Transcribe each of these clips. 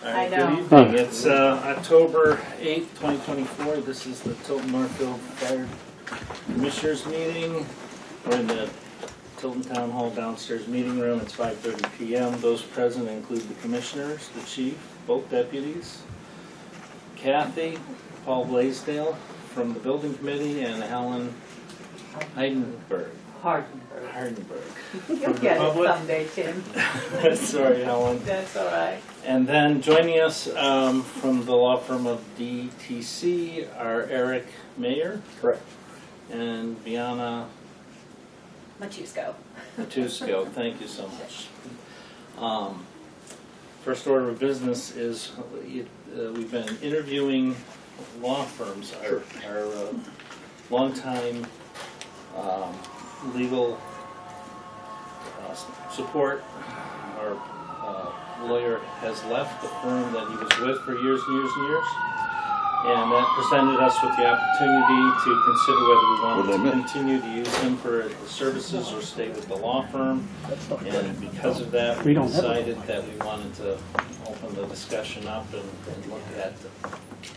I know. Good evening. It's October 8th, 2024. This is the Tilton Northfield Fire Commissioners meeting. We're in the Tilton Town Hall downstairs meeting room. It's 5:30 p.m. Those present include the commissioners, the chief, both deputies, Kathy, Paul Blaisdell from the building committee, and Helen Heidenberg. Hardenberg. You'll get it someday, Tim. Sorry, Helen. That's all right. And then joining us from the law firm of DTC are Eric Mayer. Correct. And Biana Matusko. Thank you so much. First order of business is we've been interviewing law firms, our longtime legal support. Our lawyer has left the firm that he was with for years and years and years, and that presented us with the opportunity to consider whether we wanted to continue to use him for the services or stay with the law firm. And because of that, we decided that we wanted to open the discussion up and look at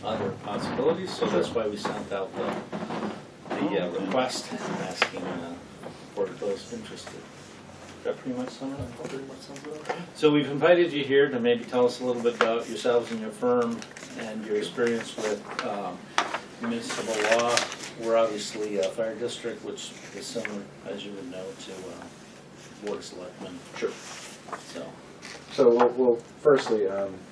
other possibilities. So that's why we sent out the request asking for those interested. That pretty much sums it up. So we've invited you here to maybe tell us a little bit about yourselves and your firm and your experience with municipal law. We're obviously a fire district, which is similar, as you would know, to Board of Selectmen. Sure. So well, firstly,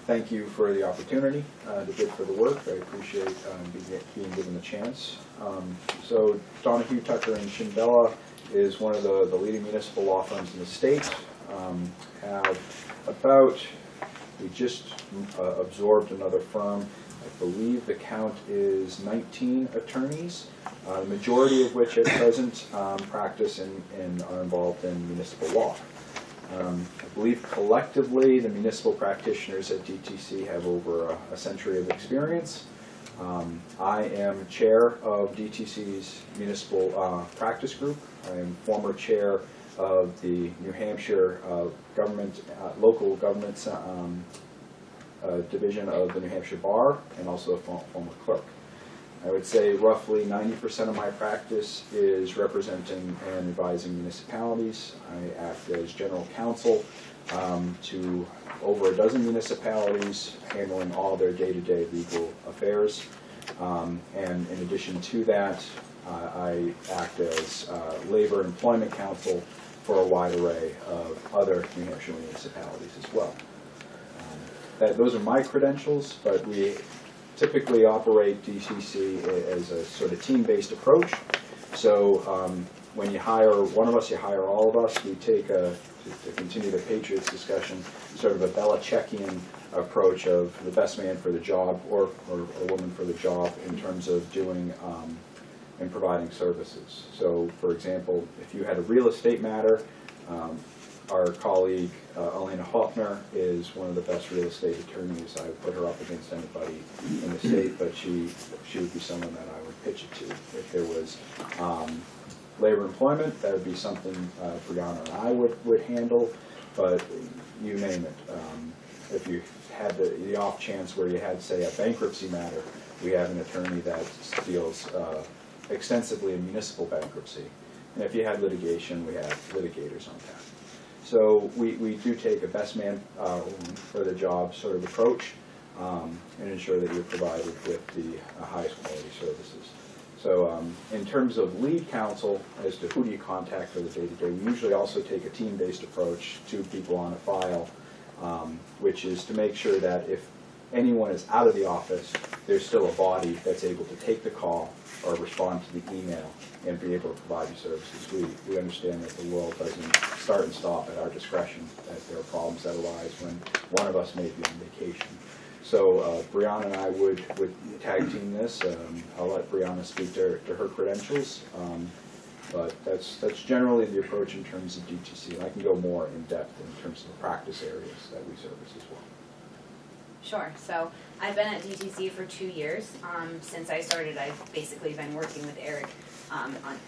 thank you for the opportunity to bid for the work. I appreciate being given the chance. So Donahue, Tucker, and Shindella is one of the leading municipal law firms in the state. We just absorbed another firm. I believe the count is 19 attorneys, the majority of which at present practice and are involved in municipal law. I believe collectively the municipal practitioners at DTC have over a century of experience. I am chair of DTC's municipal practice group. I am former chair of the New Hampshire local government's division of the New Hampshire Bar, and also a former clerk. I would say roughly 90% of my practice is representing and advising municipalities. I act as general counsel to over a dozen municipalities, handling all their day-to-day legal affairs. And in addition to that, I act as labor and employment counsel for a wide array of other New Hampshire municipalities as well. Those are my credentials, but we typically operate DTC as a sort of team-based approach. So when you hire one of us, you hire all of us. We take to continue the Patriots discussion, sort of a Belichickian approach of the best man for the job or woman for the job in terms of doing and providing services. So, for example, if you had a real estate matter, our colleague Elena Hoffner is one of the best real estate attorneys. I would put her up against anybody in the state, but she would be someone that I would pitch it to. If there was labor employment, that would be something Brianna and I would handle, but you name it. If you had the off chance where you had, say, a bankruptcy matter, we have an attorney that deals extensively in municipal bankruptcy. And if you had litigation, we have litigators on that. So we do take a best man for the job sort of approach and ensure that you're provided with the highest quality services. So in terms of lead counsel as to who do you contact for the day-to-day, we usually also take a team-based approach, 2 people on a file, which is to make sure that if anyone is out of the office, there's still a body that's able to take the call or respond to the email and be able to provide you services. We understand that the world doesn't start and stop at our discretion, that there are problems that arise when one of us may be on vacation. So Brianna and I would tag team this. I'll let Brianna speak to her credentials, but that's generally the approach in terms of DTC. And I can go more in depth in terms of the practice areas that we service as well. Sure. So I've been at DTC for 2 years. Since I started, I've basically been working with Eric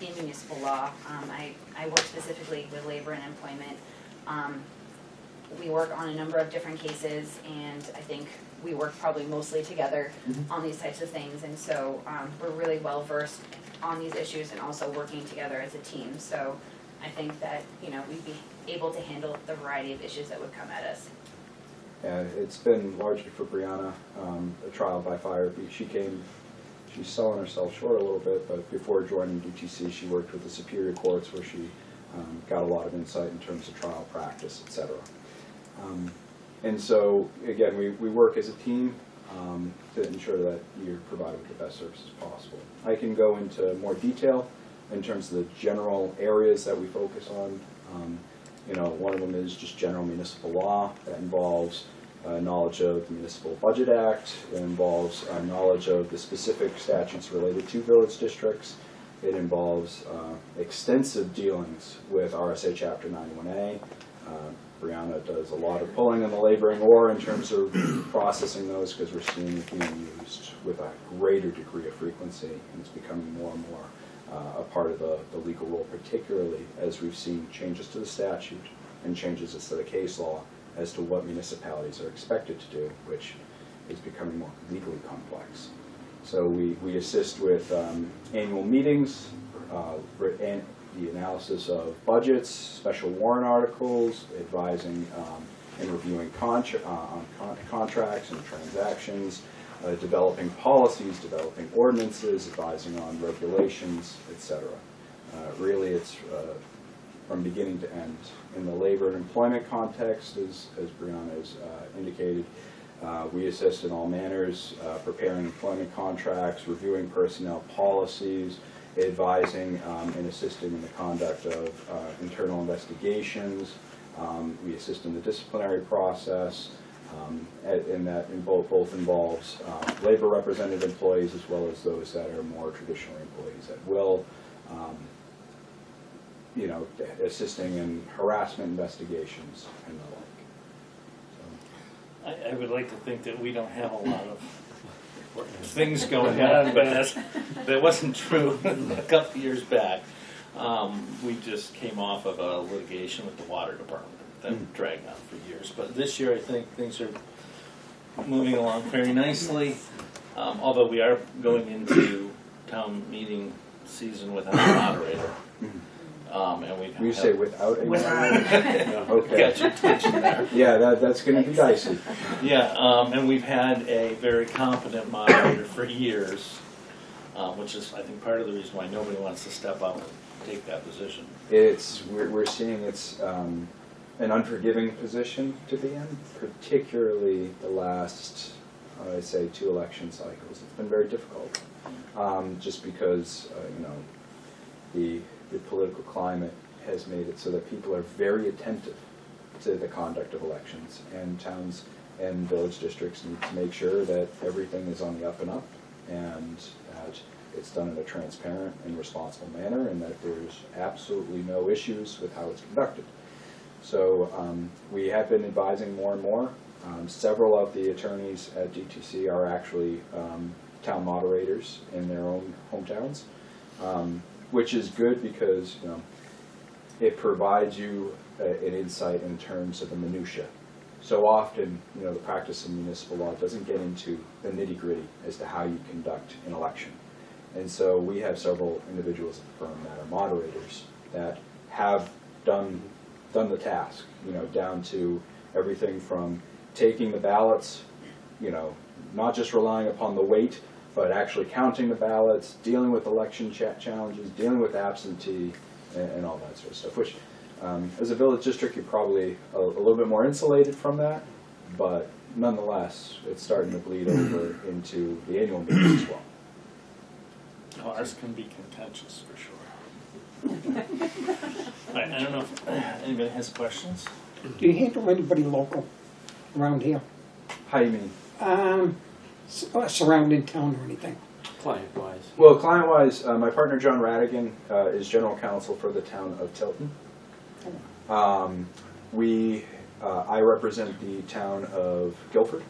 in municipal law. I work specifically with labor and employment. we work on a number of different cases, and I think we work probably mostly together on these types of things, and so we're really well versed on these issues and also working together as a team. So I think that, you know, we'd be able to handle the variety of issues that would come at us. And it's been largely for Brianna, a trial by fire. She's selling herself short a little bit, but before joining DTC, she worked with the Superior Courts where she got a lot of insight in terms of trial practice, et cetera. And so, again, we work as a team to ensure that you're provided with the best services possible. I can go into more detail in terms of the general areas that we focus on. You know, one of them is just general municipal law. That involves knowledge of the Municipal Budget Act. It involves knowledge of the specific statutes related to village districts. It involves extensive dealings with RSA Chapter 91A. Brianna does a lot of pulling on the laboring oar in terms of processing those, because we're seeing it being used with a greater degree of frequency, and it's becoming more and more a part of the legal role, particularly as we've seen changes to the statute and changes to the case law as to what municipalities are expected to do, which is becoming more legally complex. So we assist with annual meetings, and the analysis of budgets, special warrant articles, advising and reviewing contracts and transactions, developing policies, developing ordinances, advising on regulations, etc. Really, it's from beginning to end. In the labor and employment context, as Brianna has indicated, we assist in all manners, preparing employment contracts, reviewing personnel policies, advising and assisting in the conduct of internal investigations. We assist in the disciplinary process, and that both involves labor represented employees as well as those that are more traditional employees at will. You know, assisting in harassment investigations and the like. I would like to think that we don't have a lot of things going on, but that wasn't true a couple years back. We just came off of a litigation with the water department that dragged on for years. But this year I think things are moving along very nicely, although we are going into town meeting season without a moderator. And we've You say without a okay. got your attention there. Yeah, that's going to be dicey. Yeah, and we've had a very competent moderator for years, which is, I think, part of the reason why nobody wants to step up and take that position. We're seeing it's an unforgiving position to be in, particularly the last, I'd say, 2 election cycles. It's been very difficult, just because you know, the political climate has made it so that people are very attentive to the conduct of elections, and towns and village districts need to make sure that everything is on the up and up, and that it's done in a transparent and responsible manner, and that there's absolutely no issues with how it's conducted. So we have been advising more and more. Several of the attorneys at DTC are actually town moderators in their own hometowns. Which is good because, you know, it provides you an insight in terms of the minutia. So often, you know, the practice of municipal law doesn't get into the nitty-gritty as to how you conduct an election. And so we have several individuals at the firm that are moderators that have done the task, you know, down to everything from taking the ballots, you know, not just relying upon the weight, but actually counting the ballots, dealing with election challenges, dealing with absentee, and all that sort of stuff, which as a village district, you're probably a little bit more insulated from that, but nonetheless, it's starting to bleed over into the annual meetings as well. Oh, ours can be contentious, for sure. I don't know if anybody has questions? Do you handle anybody local around here? How do you mean? Surrounding town or anything? Client-wise. Well, client-wise, my partner John Radigan is general counsel for the town of Tilton. I represent the town of Guilford.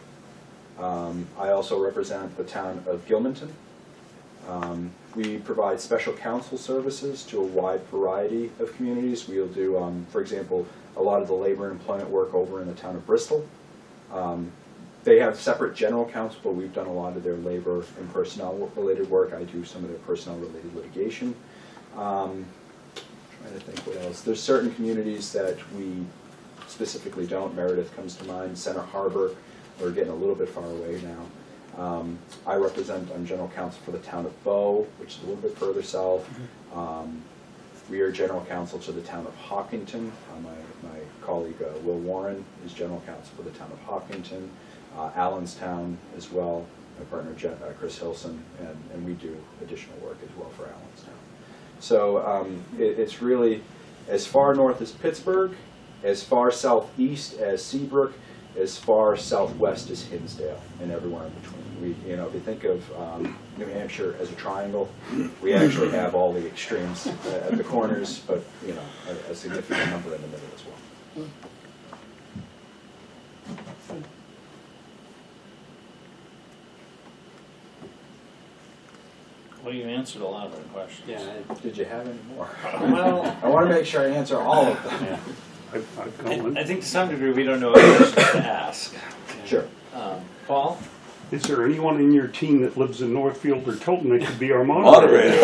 I also represent the town of Gilmanton. We provide special counsel services to a wide variety of communities. We'll do, for example, a lot of the labor and employment work over in the town of Bristol. They have separate general counsel, but we've done a lot of their labor and personnel related work. I do some of their personnel related litigation. Trying to think what else. There's certain communities that we specifically don't. Meredith comes to mind. Center Harbor, we're getting a little bit far away now. I'm general counsel for the town of Bow, which is a little bit further south. We are general counsel to the town of Hopkinton. My colleague Will Warren is general counsel for the town of Hopkinton. Allenstown as well. My partner Chris Hilson, and we do additional work as well for Allenstown. So it's really as far north as Pittsburgh, as far southeast as Seabrook, as far southwest as Hinsdale, and everywhere in between. We, if you think of New Hampshire as a triangle, we actually have all the extremes at the corners, but a significant number in the middle as well. Well, you answered a lot of our questions. Yeah, Did you have any more? Well, I want to make sure I answer all of them. yeah. I've got one. I think to some degree we don't know what questions to ask. Sure. Paul? Is there anyone in your team that lives in Northfield or Tilton that could be our moderator?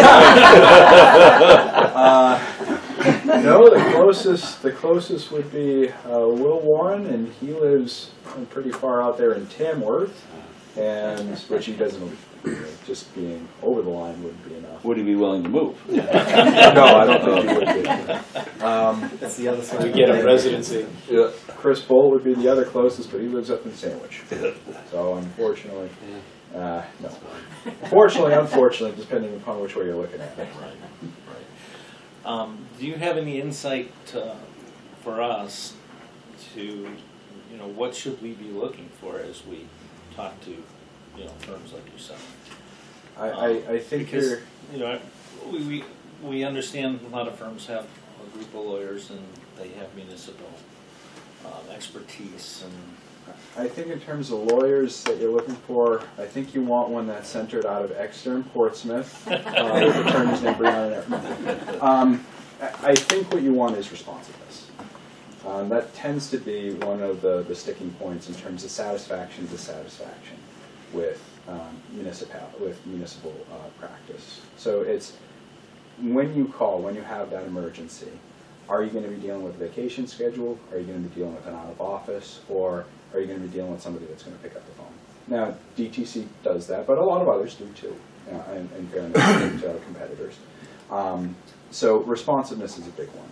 No, the closest would be Will Warren, and he lives pretty far out there in Tamworth, and which he doesn't. Just being over the line wouldn't be enough. Would he be willing to move? No, I don't think he would be. That's the other side. We get a residency. Yeah, Chris Bolt would be the other closest, but he lives up in Sandwich. So unfortunately, no. Unfortunately, depending upon which way you're looking at it. Right. Do you have any insight for us to, what should we be looking for as we talk to, firms like yourself? I think because we understand a lot of firms have a group of lawyers and they have municipal expertise, and I think in terms of lawyers that you're looking for, I think you want one that's centered out of Exeter and Portsmouth. Attorney's name Brianna. I think what you want is responsiveness. That tends to be one of the sticking points in terms of satisfaction, dissatisfaction with municipal practice. So it's when you call, when you have that emergency, are you going to be dealing with a vacation schedule? Are you going to be dealing with an out of office? Or are you going to be dealing with somebody that's going to pick up the phone? Now, DTC does that, but a lot of others do too, in fairness to our competitors. So responsiveness is a big one.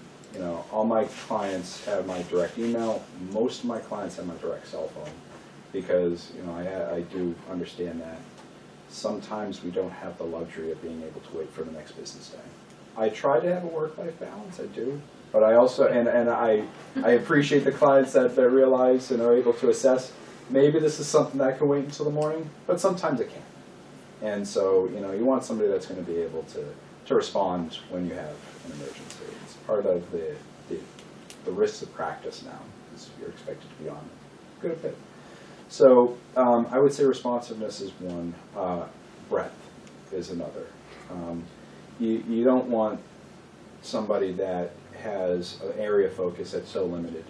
All my clients have my direct email. Most of my clients have my direct cell phone because, I do understand that sometimes we don't have the luxury of being able to wait for the next business day. I try to have a work-life balance, I do. But I also, and I appreciate the clients that realize and are able to assess, maybe this is something that can wait until the morning, but sometimes it can't. And so, you want somebody that's going to be able to respond when you have an emergency. It's part of the risks of practice now, is you're expected to be on good a bit. So I would say responsiveness is one, breadth is another. You don't want somebody that has an area of focus that's so limited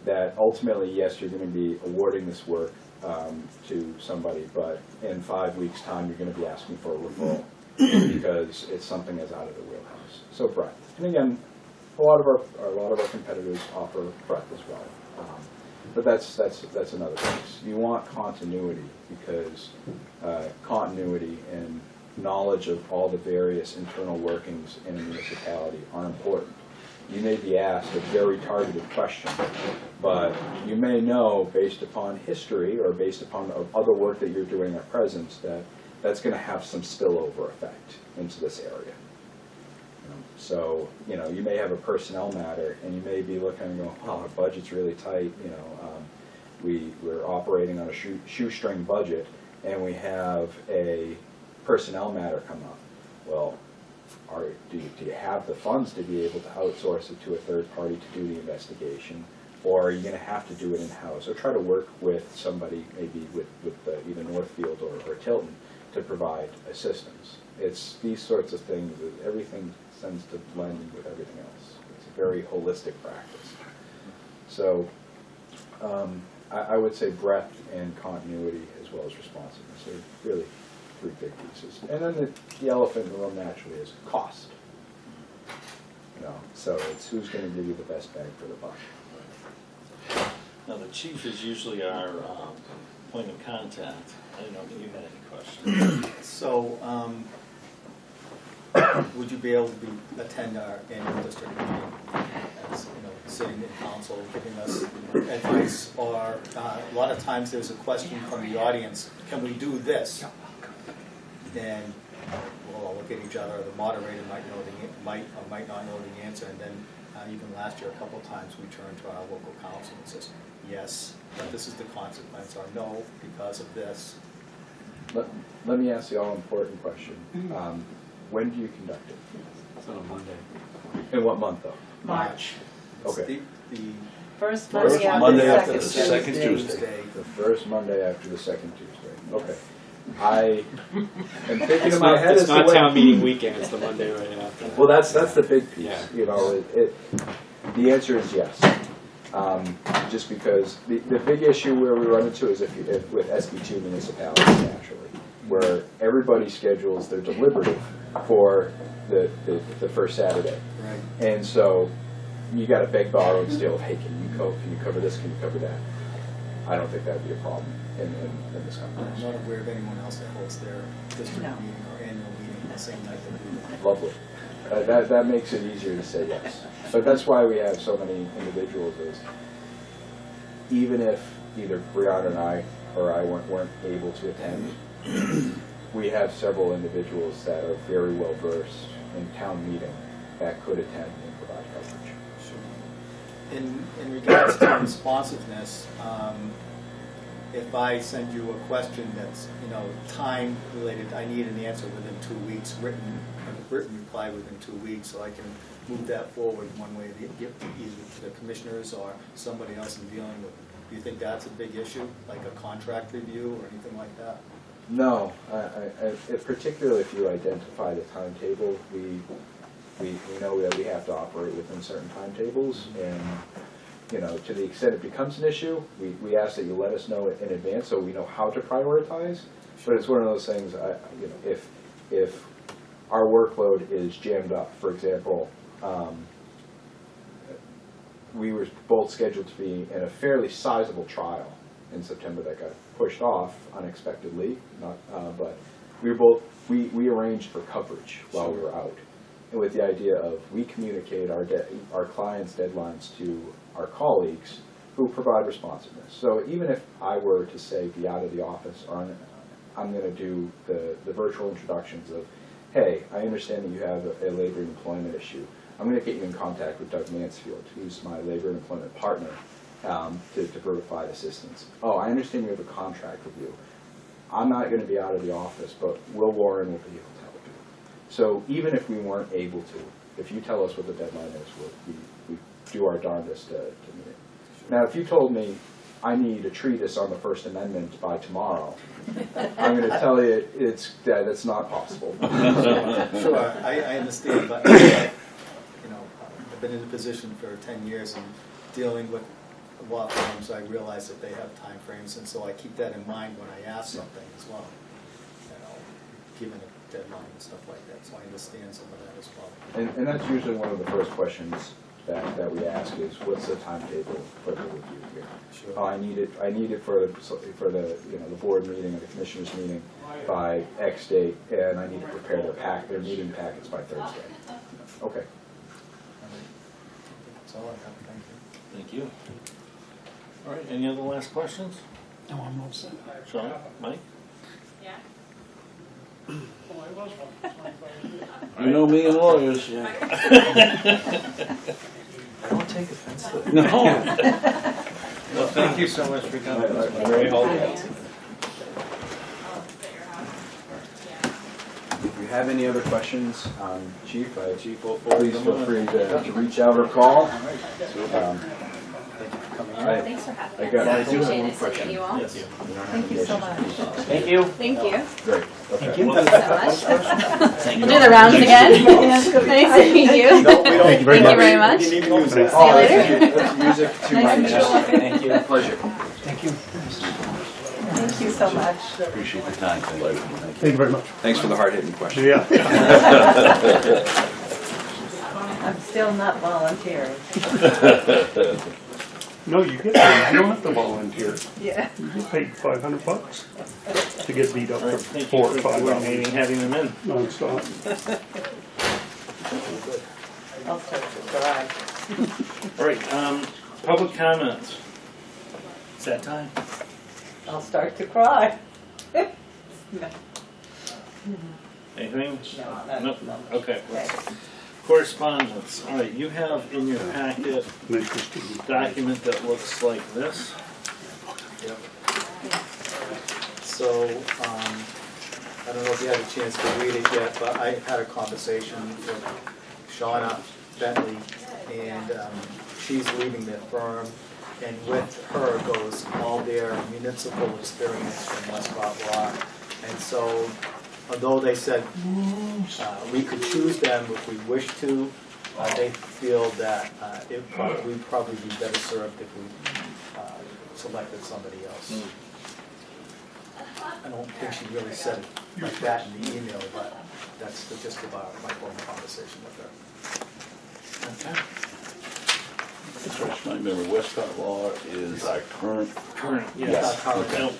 that ultimately, yes, you're going to be awarding this work to somebody, but in 5 weeks' time, you're going to be asking for a referral because it's something that's out of the wheelhouse. So breadth. And again, a lot of our competitors offer breadth as well. But that's another piece. You want continuity because continuity and knowledge of all the various internal workings in a municipality are important. You may be asked a very targeted question, but you may know based upon history or based upon other work that you're doing at present that that's going to have some spillover effect into this area. So, you may have a personnel matter and you may be looking and go, oh, our budget's really tight, we're operating on a shoestring budget and we have a personnel matter come up. Well, do you have the funds to be able to outsource it to a third party to do the investigation? Or are you going to have to do it in-house? Or try to work with somebody, maybe with either Northfield or Tilton, to provide assistance. It's these sorts of things, that everything tends to blend with everything else. It's a very holistic practice. So I would say breadth and continuity as well as responsiveness are really three big pieces. And then the elephant in the room naturally is cost. You know, so it's who's going to give you the best bang for the buck. Now, the chief is usually our point of contact. I didn't know if you had any questions. So, would you be able to attend our annual district meeting as, sitting in council, giving us advice? Or a lot of times there's a question from the audience, can we do this? And we'll all look at each other, the moderator might not know the answer, and then even last year a couple of times we turned to our local council and says, yes, but this is the consequence, or no, because of this. Let me ask the all-important question. When do you conduct it? It's on a Monday. In what month, though? March. Okay. The First First Monday after Monday the after second the Tuesday. Tuesday. The first Monday after the second Tuesday. Okay. I am thinking in my head It's as to not when. town meeting weekend, it's the Monday right after that. Well, that's the big piece. Yeah. You know, the answer is yes. Just because the big issue where we run into is if with SB2 municipalities naturally, where everybody schedules their deliberative for the first Saturday, Right. and so you got to beg, borrow, and steal. Hey, can you cover this? Can you cover that? I don't think that'd be a problem in this I'm context. not aware of anyone else that holds their district No. meeting or annual meeting the same night that we do. Lovely. That makes it easier to say yes. But that's why we have so many individuals is even if either Brianna and I weren't able to attend, we have several individuals that are very well versed in town meeting that could attend and provide coverage. Sure. In regards to responsiveness, if I send you a question that's time related, I need an answer within 2 weeks, written reply within 2 weeks, so I can move that forward one way, either to the commissioners or somebody else I'm dealing with. Do you think that's a big issue, like a contract review or anything like that? No, particularly if you identify the timetable, we know that we have to operate within certain timetables, and to the extent it becomes an issue, we ask that you let us know in advance so we know how to prioritize. But it's one of those things, if our workload is jammed up, for example, we were both scheduled to be in a fairly sizable trial in September that got pushed off unexpectedly, but we arranged for coverage while we were out, and with the idea of we communicate our clients' deadlines to our colleagues who provide responsiveness. So even if I were to say be out of the office, or I'm going to do the virtual introductions of, hey, I understand that you have a labor and employment issue. I'm going to get you in contact with Doug Mansfield, who's my labor and employment partner, to provide assistance. Oh, I understand you have a contract review. I'm not going to be out of the office, but Will Warren will be able to help you. So even if we weren't able to, if you tell us what the deadline is, we do our darndest to meet it. Now, if you told me I need a treatise on the First Amendment by tomorrow, I'm going to tell you that's not possible. Sure, I understand, but I've been in a position for 10 years and dealing with law firms, I realize that they have time frames, and so I keep that in mind when I ask something as well. Given a deadline and stuff like that, so I understand some of that as well. And that's usually one of the first questions that we ask is, what's the timetable for the review here? Sure. Oh, I need it for the board meeting or the commissioners meeting by X date, and I need to prepare their meeting packets by Thursday. Okay. That's all I have, thank you. Thank you. All right, any other last questions? No, I'm all set. Sean, Mike? You know me and lawyers. I don't take offense to it. No. Well, thank you so much for coming. It's been very helpful. If you have any other questions, Chief, Chief, please feel free to reach out or call. Thank you for coming in. Thanks for having I us. got it. I I do have appreciate one it question. seeing you all. Yes. Thank you so much. Thank you. Thank you. Great, okay. Thank you so much. We'll do the rounds again. Nice to meet you. No, we don't. Thank you very Thank you very We much. need to use that. See you later. That's music to Nice my to meet you. ears. Thank you. Pleasure. Thank you. Thank you so much. Appreciate the time. Thank you very much. Thanks for the hard-hitting question. Yeah. I'm still not volunteering. No, you get paid. You don't have to volunteer. Yeah. You get paid $500 to get beat up All right, for thank 4 you or for 5 coordinating, hours having them in. nonstop. I'll start to cry. All right, public comments. It's that time. I'll start to cry. No, Anything? no, Nope. no. Okay. Okay. Correspondence. All right, you have in your packet Interesting. a document that looks like this. Yep. So, I don't know if you had a chance to read it yet, but I had a conversation with Shauna Bentley, and she's leaving their firm, and with her goes all their municipal experience from Westcott Law. And so, although they said we could choose them if we wish to, they feel that we'd probably be better served if we selected somebody else. I don't think she really said it like that in the email, but that's the gist of my phone conversation with her. Okay. Refresh my memory, Westcott Law is our current, Current, Yes. Now,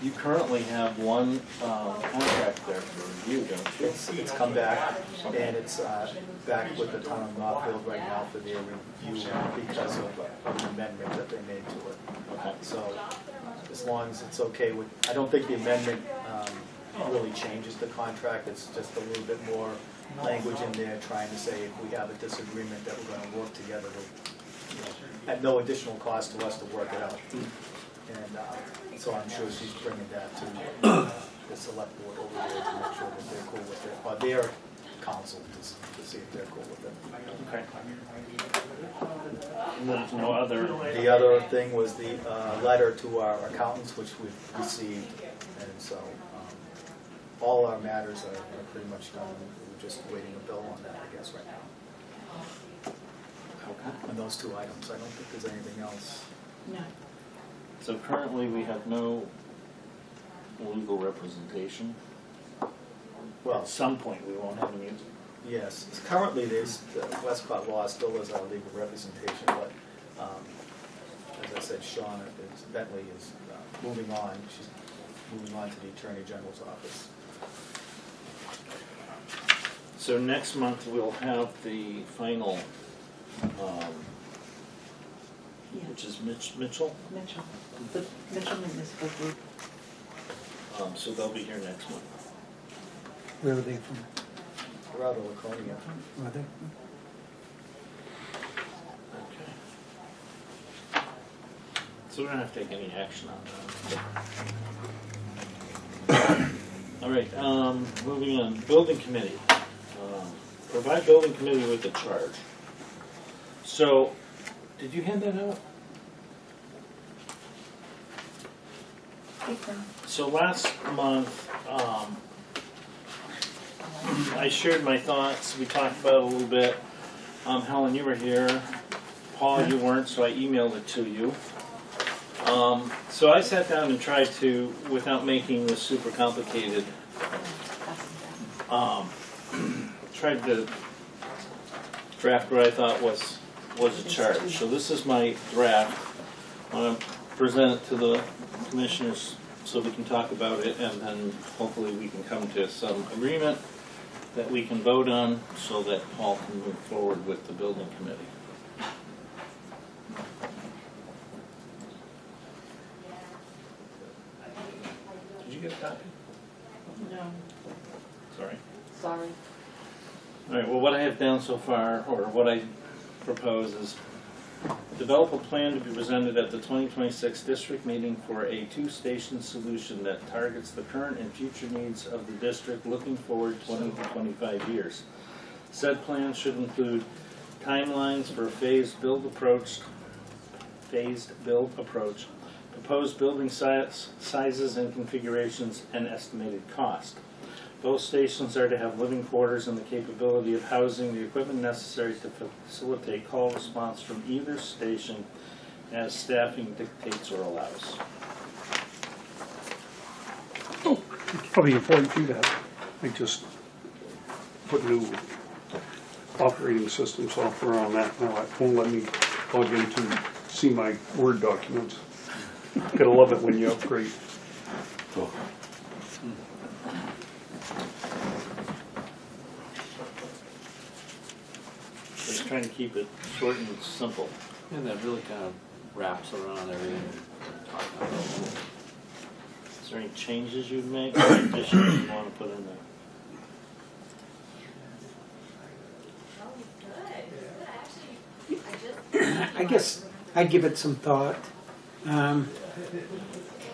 you currently have one contract there for review, don't you? It's come back, and it's back with the town of Northfield right now for their review because of an amendment that they made to it. Okay. So, as long as it's okay with, I don't think the amendment really changes the contract, it's just a little bit more language in there trying to say if we have a disagreement that we're gonna work together at no additional cost to us to work it out. And so I'm sure she's bringing that to the select board over there to make sure that they're cool with it, or their council to see if they're cool with it. Okay. And there's no other. The other thing was the letter to our accountants, which we've received, and so all our matters are pretty much done. We're just waiting a bill on that, I guess, right now. Okay. On those two items, I don't think there's anything else. No. So currently, we have no legal representation. Well, At some point, we won't have any. yes, currently there's, Westcott Law still is our legal representation, but as I said, Shauna Bentley is moving on. She's moving on to the Attorney General's office. So next month, we'll have the final, which is Mitchell. Mitchell, the Mitchell Municipal Group. So they'll be here next month. Where are they from? We're out of Laconia. Are they? Okay. So we don't have to take any action on that. All right, moving on, building committee. Provide building committee with a charge. So, did you hand that out? So last month, I shared my thoughts. We talked about it a little bit. Helen, you were here. Paul, you weren't, so I emailed it to you. So I sat down and tried to, without making this super complicated, tried to draft what I thought was a charge. So this is my draft. I want to present it to the commissioners so we can talk about it, and then hopefully we can come to some agreement that we can vote on so that Paul can move forward with the building committee. Did you get a copy? No, Sorry. sorry. All right, well, what I have down so far, or what I propose is develop a plan to be presented at the 2026 district meeting for a two-station solution that targets the current and future needs of the district looking forward 20 to 25 years. Said plan should include timelines for a phased build approach phased build approach, proposed building sizes and configurations, and estimated cost. Both stations are to have living quarters and the capability of housing the equipment necessary to facilitate call response from either station as staffing dictates or allows. It's probably important to do that. I just put new operating system software on that. Now it won't let me log in to see my Word documents. Gotta love it when you upgrade. So, Just trying to keep it short and simple. And that really kind of wraps around everything we're talking about. Is there any changes you'd make or additions you want to put in there? I guess I'd give it some thought. You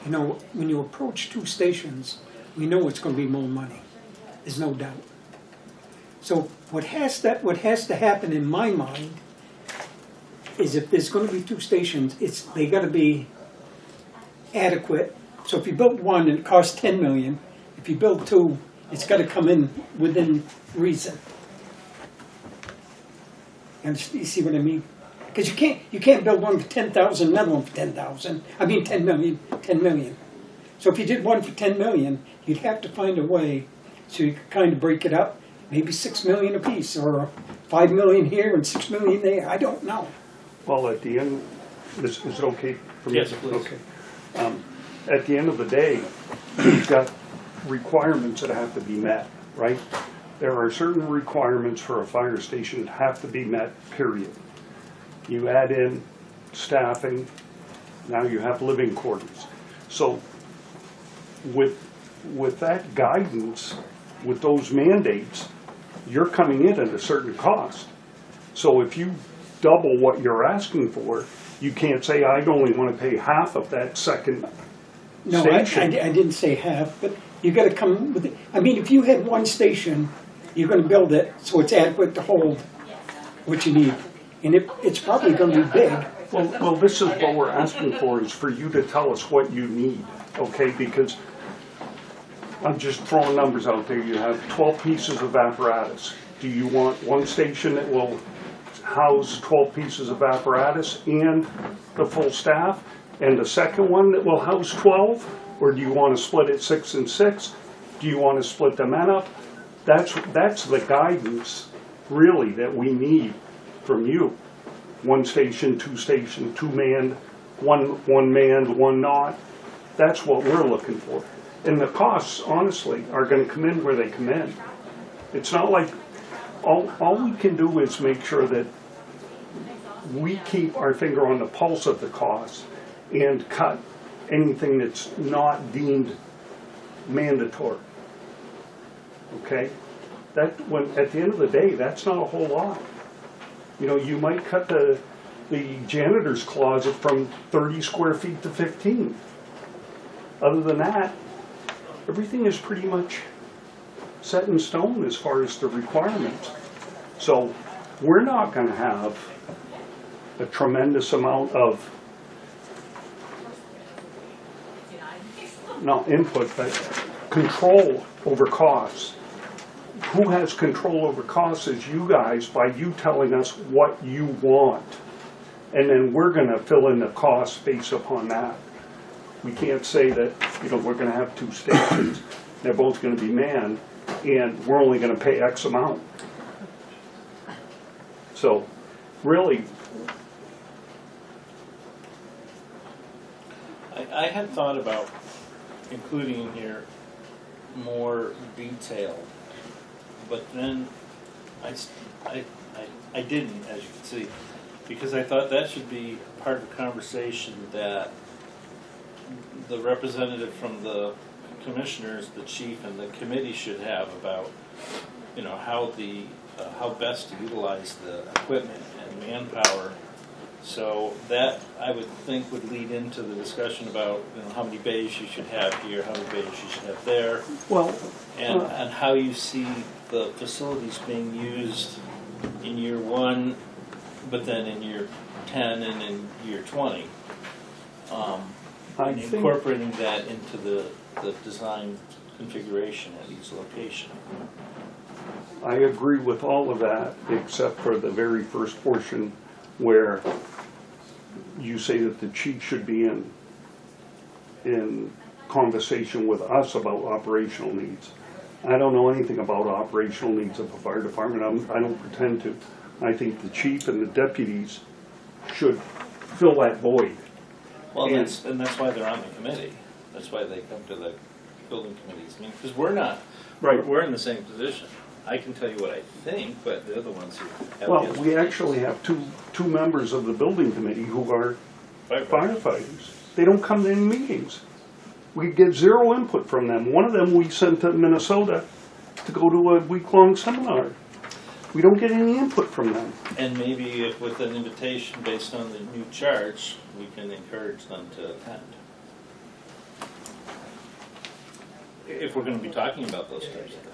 know, when you approach two stations, we know it's going to be more money. There's no doubt. So what has to happen in my mind is if there's going to be two stations, they got to be adequate. So if you build one and it costs $10 million, if you build two, it's got to come in within reason. You see what I mean? Because you can't build one for 10,000, another one for 10,000. I mean 10 million. So if you did one for 10 million, you'd have to find a way so you could kind of break it up, maybe 6 million apiece, or 5 million here and 6 million there. I don't know. Well, at the end, is it okay for me? Yes, please. Okay. At the end of the day, you've got requirements that have to be met, right? There are certain requirements for a fire station that have to be met, period. You add in staffing, now you have living quarters. So with that guidance, with those mandates, you're coming in at a certain cost. So if you double what you're asking for, you can't say, I only want to pay half of that second No, station. I didn't say half, but you got to come with it. I mean, if you had one station, you're going to build it so it's adequate to hold what you need. And it's probably going to be big. Well, this is what we're asking for, is for you to tell us what you need, okay? Because I'm just throwing numbers out there. You have 12 pieces of apparatus. Do you want one station that will house 12 pieces of apparatus and the full staff, and the second one that will house 12? Or do you want to split it 6 and 6? Do you want to split the men up? That's the guidance, really, that we need from you. One station, two manned, one manned, one not. That's what we're looking for. And the costs, honestly, are going to come in where they come in. It's not like, all we can do is make sure that we keep our finger on the pulse of the costs and cut anything that's not deemed mandatory. Okay? At the end of the day, that's not a whole lot. You know, you might cut the janitor's closet from 30 square feet to 15. Other than that, everything is pretty much set in stone as far as the requirements. So we're not going to have a tremendous amount of, not input, but control over costs. Who has control over costs is you guys, by you telling us what you want. And then we're going to fill in the costs based upon that. We can't say that, you know, we're going to have two stations, they're both going to be manned, and we're only going to pay X amount. So, really, I had thought about including in here more detail, but then I didn't, as you can see, because I thought that should be part of the conversation that the representative from the commissioners, the chief, and the committee should have about, you know, how best to utilize the equipment and manpower. So that, I would think, would lead into the discussion about, you know, how many bays you should have here, how many bays you should have there, well, and how you see the facilities being used in year one but then in year 10 and in year 20, I think, incorporating that into the design configuration at each location. I agree with all of that, except for the very first portion where you say that the chief should be in conversation with us about operational needs. I don't know anything about operational needs of the fire department. I don't pretend to. I think the chief and the deputies should fill that void. Well, And- that's why they're on the committee. That's why they come to the building committees meeting, because we're not, Right. we're in the same position. I can tell you what I think, but they're the ones who have Well, the we actually have two members of the building committee who are firefighters. firefighters. They don't come to any meetings. We get zero input from them. One of them we sent to Minnesota to go to a week-long seminar. We don't get any input from them. And maybe if with an invitation based on the new charge, we can encourage them to attend. If we're going to be talking about those types of things.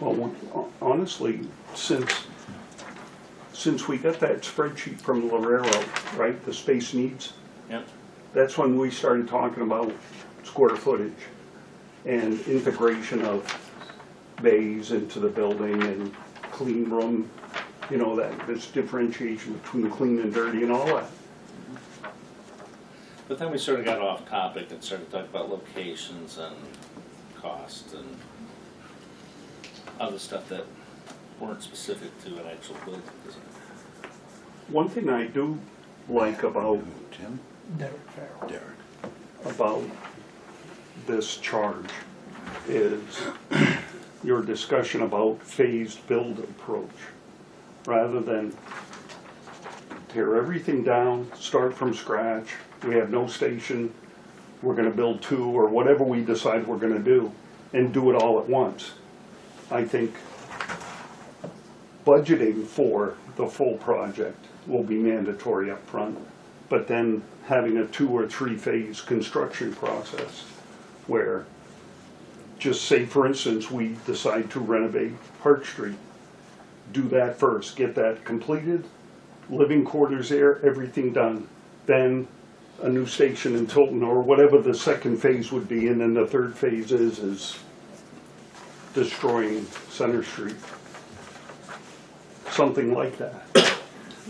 Well, honestly, since we got that spreadsheet from Lorero, right, the space needs, Yep. that's when we started talking about square footage and integration of bays into the building and clean room, you know, that this differentiation between clean and dirty and all that. But then we sort of got off topic and started talking about locations and cost and other stuff that weren't specific to an actual building design. One thing I do like about Tim? Derek. about this charge is your discussion about phased build approach. Rather than tear everything down, start from scratch, we have no station, we're gonna build 2 or whatever we decide we're gonna do, and do it all at once. I think budgeting for the full project will be mandatory up front, but then having a 2 or 3 phase construction process where, just say for instance, we decide to renovate Park Street. Do that first, get that completed, living quarters there, everything done. Then a new station in Tilton or whatever the second phase would be, and then the third phase is destroying Center Street. Something like that.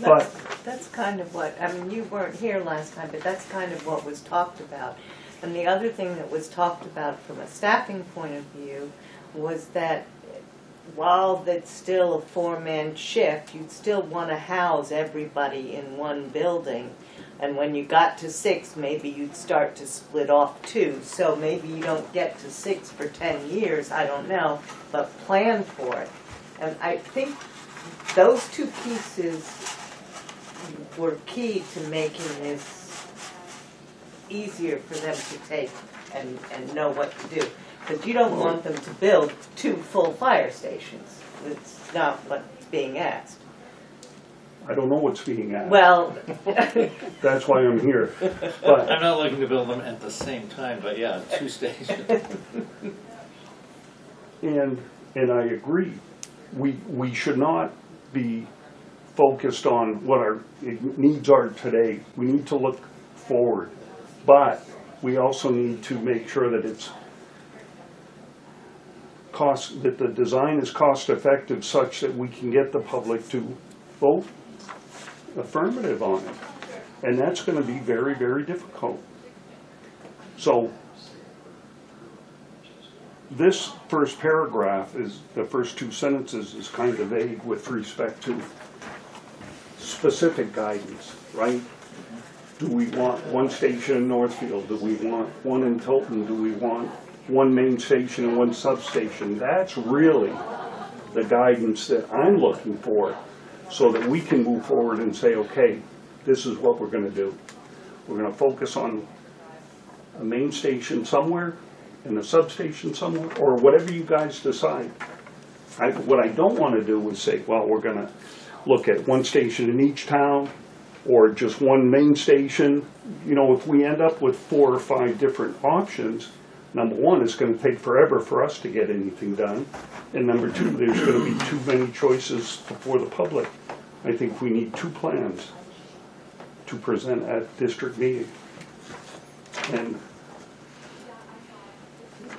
But That's kind of what, I mean, you weren't here last time, but that's kind of what was talked about. And the other thing that was talked about from a staffing point of view was that while that's still a 4-man shift, you'd still want to house everybody in one building. And when you got to 6, maybe you'd start to split off 2. So maybe you don't get to 6 for 10 years, I don't know, but plan for it. And I think those 2 pieces were key to making this easier for them to take and know what to do. Because you don't want them to build 2 full fire stations. It's not what's being asked. I don't know what's being asked. Well, That's why I'm here. But I'm not looking to build them at the same time, but yeah, 2 stations. and I agree. We should not be focused on what our needs are today. We need to look forward. But we also need to make sure that it's that the design is cost effective such that we can get the public to vote affirmative on it. And that's going to be very, very difficult. So this first paragraph is, the first 2 sentences is kind of vague with respect to specific guidance, right? Do we want 1 station in Northfield? Do we want 1 in Tilton? Do we want 1 main station and 1 substation? That's really the guidance that I'm looking for so that we can move forward and say, okay, this is what we're going to do. We're going to focus on a main station somewhere and a substation somewhere, or whatever you guys decide. What I don't want to do is say, well, we're going to look at 1 station in each town, or just 1 main station. You know, if we end up with 4 or 5 different options, number 1, it's going to take forever for us to get anything done. And number 2, there's going to be too many choices before the public. I think we need 2 plans to present at district meeting. And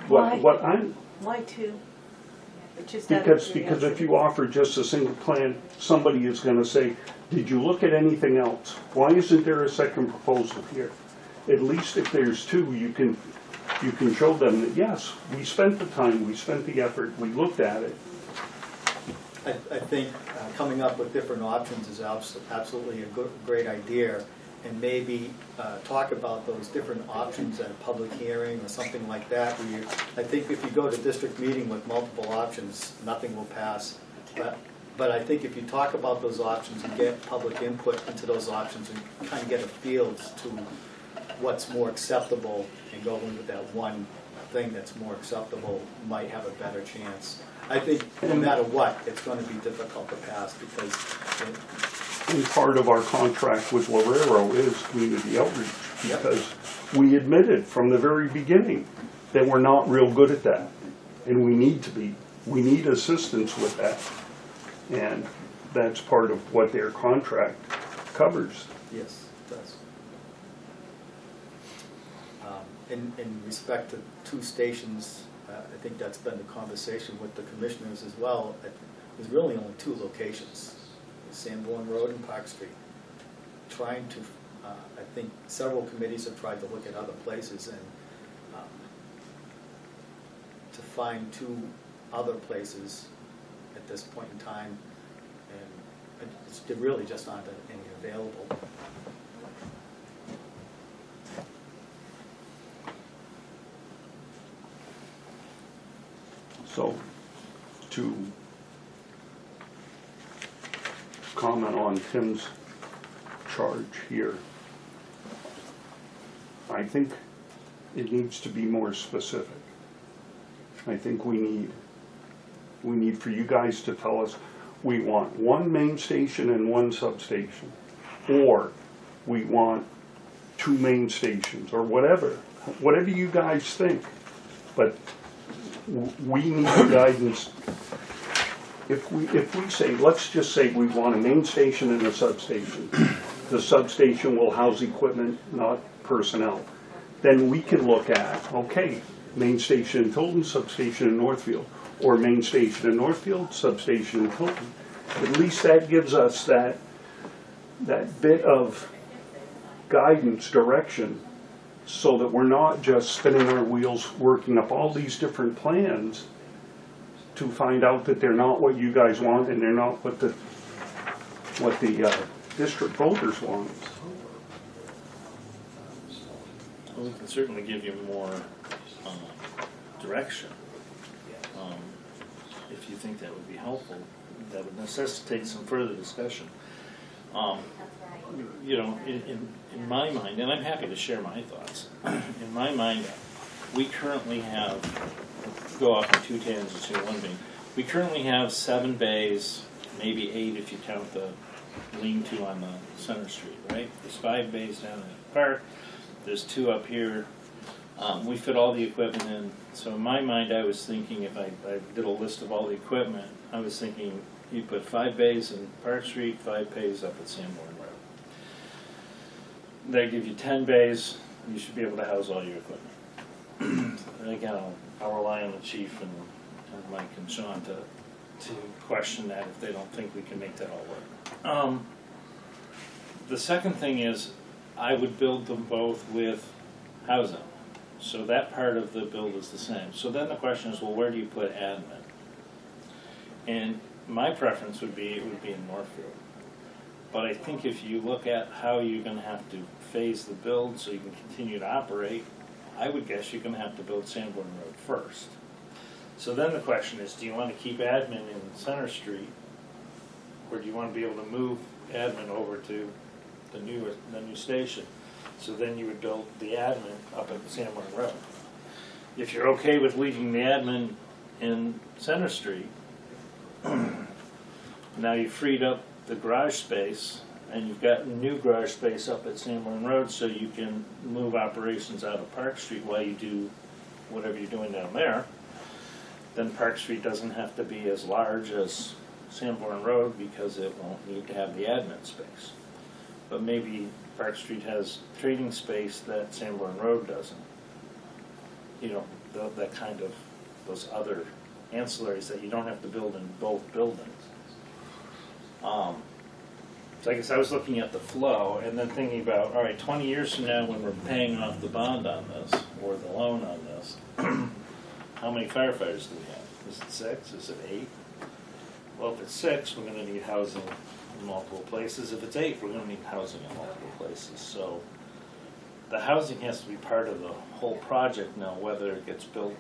what I'm, Why two? Just out of because if curiosity. you offer just a single plan, somebody is gonna say, did you look at anything else? Why isn't there a second proposal here? At least if there's 2, you can show them that, yes, we spent the time, we spent the effort, we looked at it. I think coming up with different options is absolutely a great idea, and maybe talk about those different options at a public hearing or something like that. I think if you go to district meeting with multiple options, nothing will pass. But I think if you talk about those options and get public input into those options and kind of get a feel to what's more acceptable and go in with that one thing that's more acceptable, might have a better chance. I think no matter what, it's going to be difficult to pass because And part of our contract with Lorero is community outreach, Yep. because we admitted from the very beginning that we're not real good at that, and we need to be. We need assistance with that, and that's part of what their contract covers. yes, it does. In respect to 2 stations, I think that's been the conversation with the commissioners as well. There's really only 2 locations, Sanborn Road and Park Street. Trying to, I think several committees have tried to look at other places and to find 2 other places at this point in time, and there really just aren't any available. So, to comment on Tim's charge here, I think it needs to be more specific. I think we need for you guys to tell us, we want 1 main station and 1 substation, or we want 2 main stations, or whatever you guys think. But we need guidance. If we say, let's just say we want a main station and a substation. The substation will house equipment, not personnel. Then we can look at, okay, main station in Tilton, substation in Northfield, or main station in Northfield, substation in Tilton. At least that gives us that bit of guidance, direction, so that we're not just spinning our wheels working up all these different plans to find out that they're not what you guys want and they're not what the district voters want. Well, we can certainly give you more direction. If you think that would be helpful, that would necessitate some further discussion. You know, in my mind, and I'm happy to share my thoughts, in my mind, we currently have, go off on 2 tangents here, one being, we currently have 7 bays, maybe 8 if you count the lean-to on the Center Street, right? There's 5 bays down in the park, there's 2 up here. We fit all the equipment in, so in my mind I was thinking, if I did a list of all the equipment, I was thinking you put 5 bays in Park Street, 5 bays up at Sanborn Road. They give you 10 bays, you should be able to house all your equipment. And again, I'll rely on the chief and Mike and Sean to question that if they don't think we can make that all work. The second thing is, I would build them both with housing. So that part of the build is the same. So then the question is, well, where do you put admin? And my preference would be, it would be in Northfield. But I think if you look at how you're going to have to phase the build so you can continue to operate, I would guess you're going to have to build Sanborn Road first. So then the question is, do you want to keep admin in Center Street, or do you want to be able to move admin over to the new station? So then you would build the admin up at Sanborn Road. If you're okay with leaving the admin in Center Street, now you've freed up the garage space, and you've got new garage space up at Sanborn Road, so you can move operations out of Park Street while you do whatever you're doing down there. Then Park Street doesn't have to be as large as Sanborn Road because it won't need to have the admin space. But maybe Park Street has trading space that Sanborn Road doesn't. You know, that kind of, those other ancillaries that you don't have to build in both buildings. So I guess I was looking at the flow and then thinking about, all right, 20 years from now when we're paying off the bond on this, or the loan on this, how many firefighters do we have? Is it 6? Is it 8? Well, if it's 6, we're going to need housing in multiple places. If it's 8, we're going to need housing in multiple places. So the housing has to be part of the whole project now, whether it gets built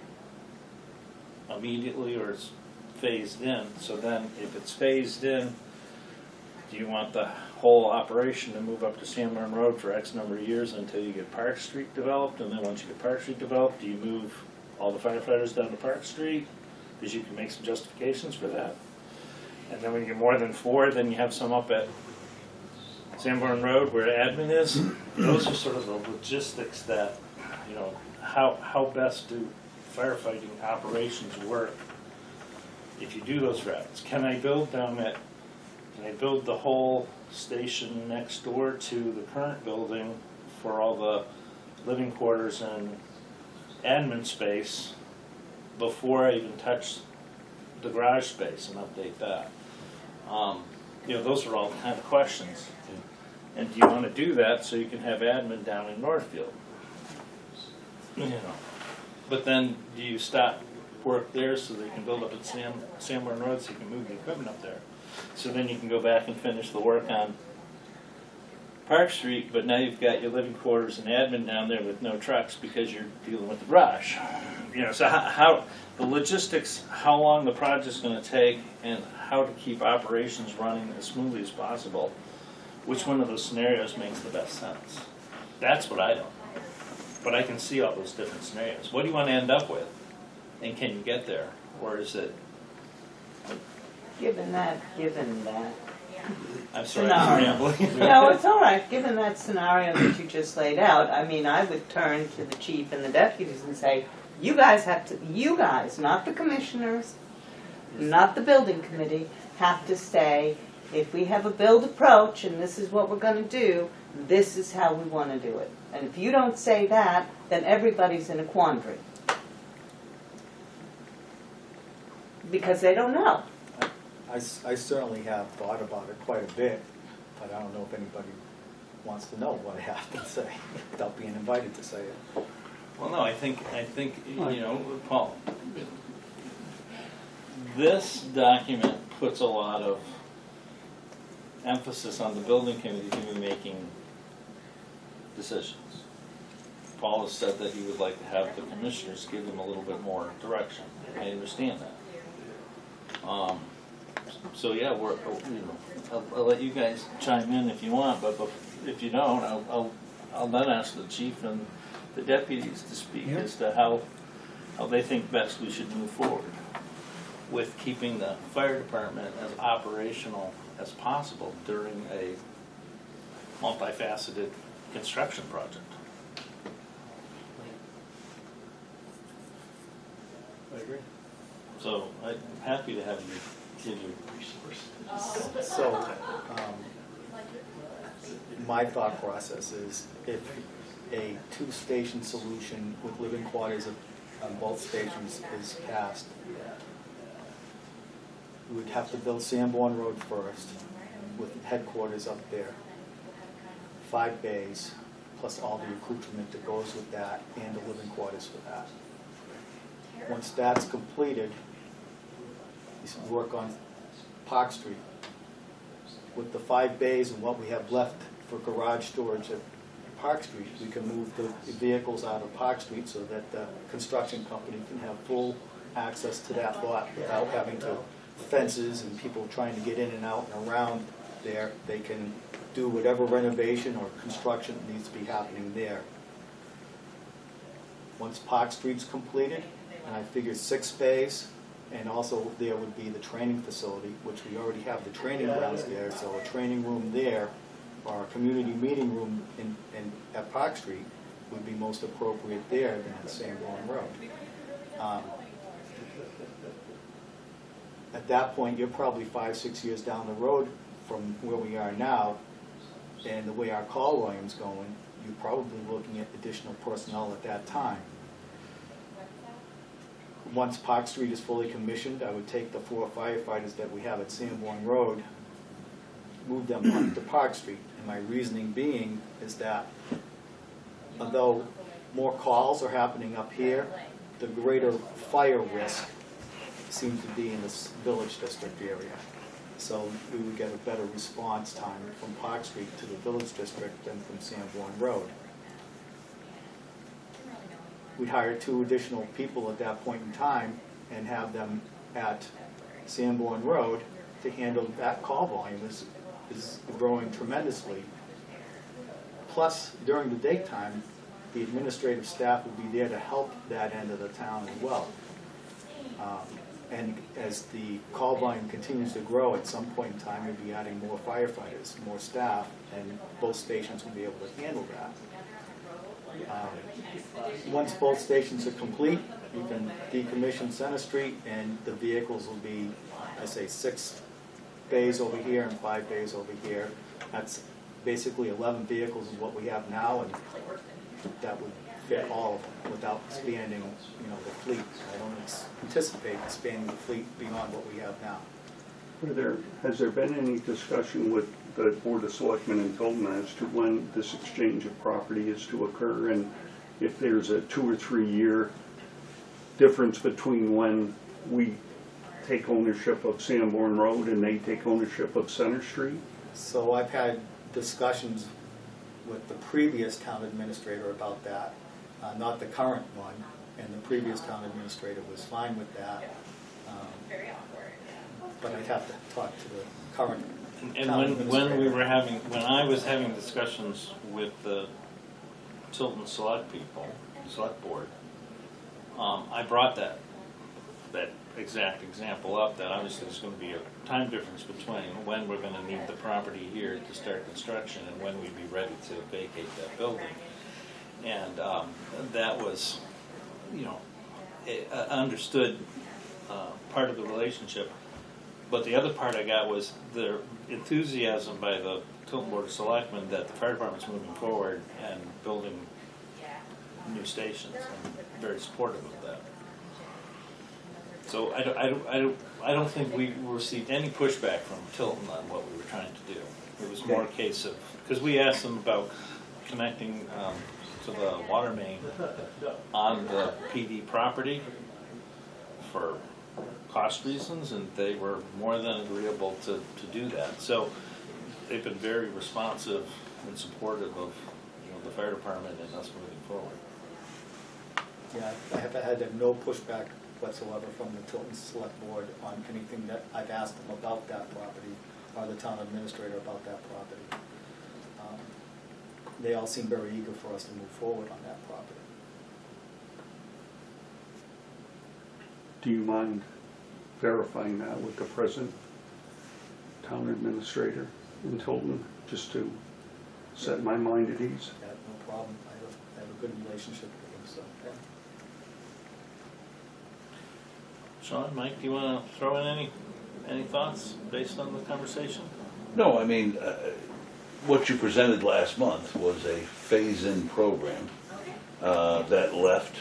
immediately or it's phased in. So then if it's phased in, do you want the whole operation to move up to Sanborn Road for X number of years until you get Park Street developed? And then once you get Park Street developed, do you move all the firefighters down to Park Street? Because you can make some justifications for that. And then when you get more than 4, then you have some up at Sanborn Road where admin is. Those are sort of the logistics that, you know, how best do firefighting operations work if you do those routes? Can I build the whole station next door to the current building for all the living quarters and admin space before I even touch the garage space and update that? You know, those are all the kind of questions. And do you want to do that so you can have admin down in Northfield? You know, but then do you stop work there so they can build up at Sanborn Road so you can move the equipment up there? So then you can go back and finish the work on Park Street, but now you've got your living quarters and admin down there with no trucks because you're dealing with the garage. You know, so how the logistics, how long the project's going to take, and how to keep operations running as smoothly as possible. Which one of those scenarios makes the best sense? That's what I don't. But I can see all those different scenarios. What do you want to end up with? And can you get there? Or is it... Given that, I'm sorry, I'm rambling. no, it's all right, given that scenario that you just laid out, I mean, I would turn to the chief and the deputies and say, you guys have to, you guys, not the commissioners, not the building committee, have to say, if we have a build approach and this is what we're gonna do, this is how we wanna do it. And if you don't say that, then everybody's in a quandary. Because they don't know. I certainly have thought about it quite a bit, but I don't know if anybody wants to know what I have to say without being invited to say it. Well, no, I think you know, Paul, this document puts a lot of emphasis on the building committee to be making decisions. Paul has said that he would like to have the commissioners give them a little bit more direction. I understand that. So yeah, you know, I'll let you guys chime in if you want, but if you don't, I'll then ask the chief and the deputies to speak as to how they think best we should move forward with keeping the fire department as operational as possible during a multifaceted construction project. I agree. So I'm happy to have you give your resources. So, my thought process is if a two-station solution with living quarters on both stations is passed, we would have to build Sanborn Road first with headquarters up there, 5 bays, plus all the accoutrement that goes with that and the living quarters for that. Once that's completed, we work on Park Street. With the 5 bays and what we have left for garage storage at Park Street, we can move the vehicles out of Park Street so that the construction company can have full access to that lot without having to fences and people trying to get in and out and around there. They can do whatever renovation or construction needs to be happening there. Once Park Street's completed, and I figure 6 bays, and also there would be the training facility, which we already have the training grounds there, so a training room there, or a community meeting room at Park Street would be most appropriate there than at Sanborn Road. At that point, you're probably 5-6 years down the road from where we are now, and the way our call volume's going, you're probably looking at additional personnel at that time. Once Park Street is fully commissioned, I would take the 4 firefighters that we have at Sanborn Road, move them up to Park Street. And my reasoning being is that although more calls are happening up here, the greater fire risk seems to be in this village district area. So we would get a better response time from Park Street to the village district than from Sanborn Road. We'd hire 2 additional people at that point in time and have them at Sanborn Road to handle that call volume is growing tremendously. Plus, during the daytime, the administrative staff will be there to help that end of the town as well. And as the call volume continues to grow, at some point in time, we'll be adding more firefighters, more staff, and both stations will be able to handle that. Once both stations are complete, you can decommission Center Street, and the vehicles will be, I say, 6 bays over here and 5 bays over here. That's basically 11 vehicles is what we have now, and that would fit all of them without expanding, the fleet. I don't anticipate expanding the fleet beyond what we have now. Has there been any discussion with the Board of Selectmen in Tilton as to when this exchange of property is to occur, and if there's a 2 or 3 year difference between when we take ownership of Sanborn Road and they take ownership of Center Street? So I've had discussions with the previous town administrator about that, not the current one, and the previous town administrator was fine with that. But I'd have to talk to the current And town administrator. when I was having discussions with the Tilton Select Board, I brought that exact example up, that obviously there's going to be a time difference between when we're going to need the property here to start construction and when we'd be ready to vacate that building. And that was, understood part of the relationship. But the other part I got was the enthusiasm by the Tilton Board of Selectmen that the fire department's moving forward and building new stations. I'm very supportive of that. So I don't think we received any pushback from Tilton on what we were trying to do. It was more a case of, because we asked them about connecting to the water main on the PD property for cost reasons, and they were more than agreeable to do that. So they've been very responsive and supportive of the fire department and us moving forward. Yeah, I have had no pushback whatsoever from the Tilton Select Board on anything that I've asked them about that property or the town administrator about that property. They all seem very eager for us to move forward on that property. Do you mind verifying that with the present town administrator in Tilton, just to set my mind at ease? Yeah, no problem. I have a good relationship with them, so. Yeah. Sean, Mike, do you want to throw in any thoughts based on the conversation? No, I mean, what you presented last month was a phase-in program that left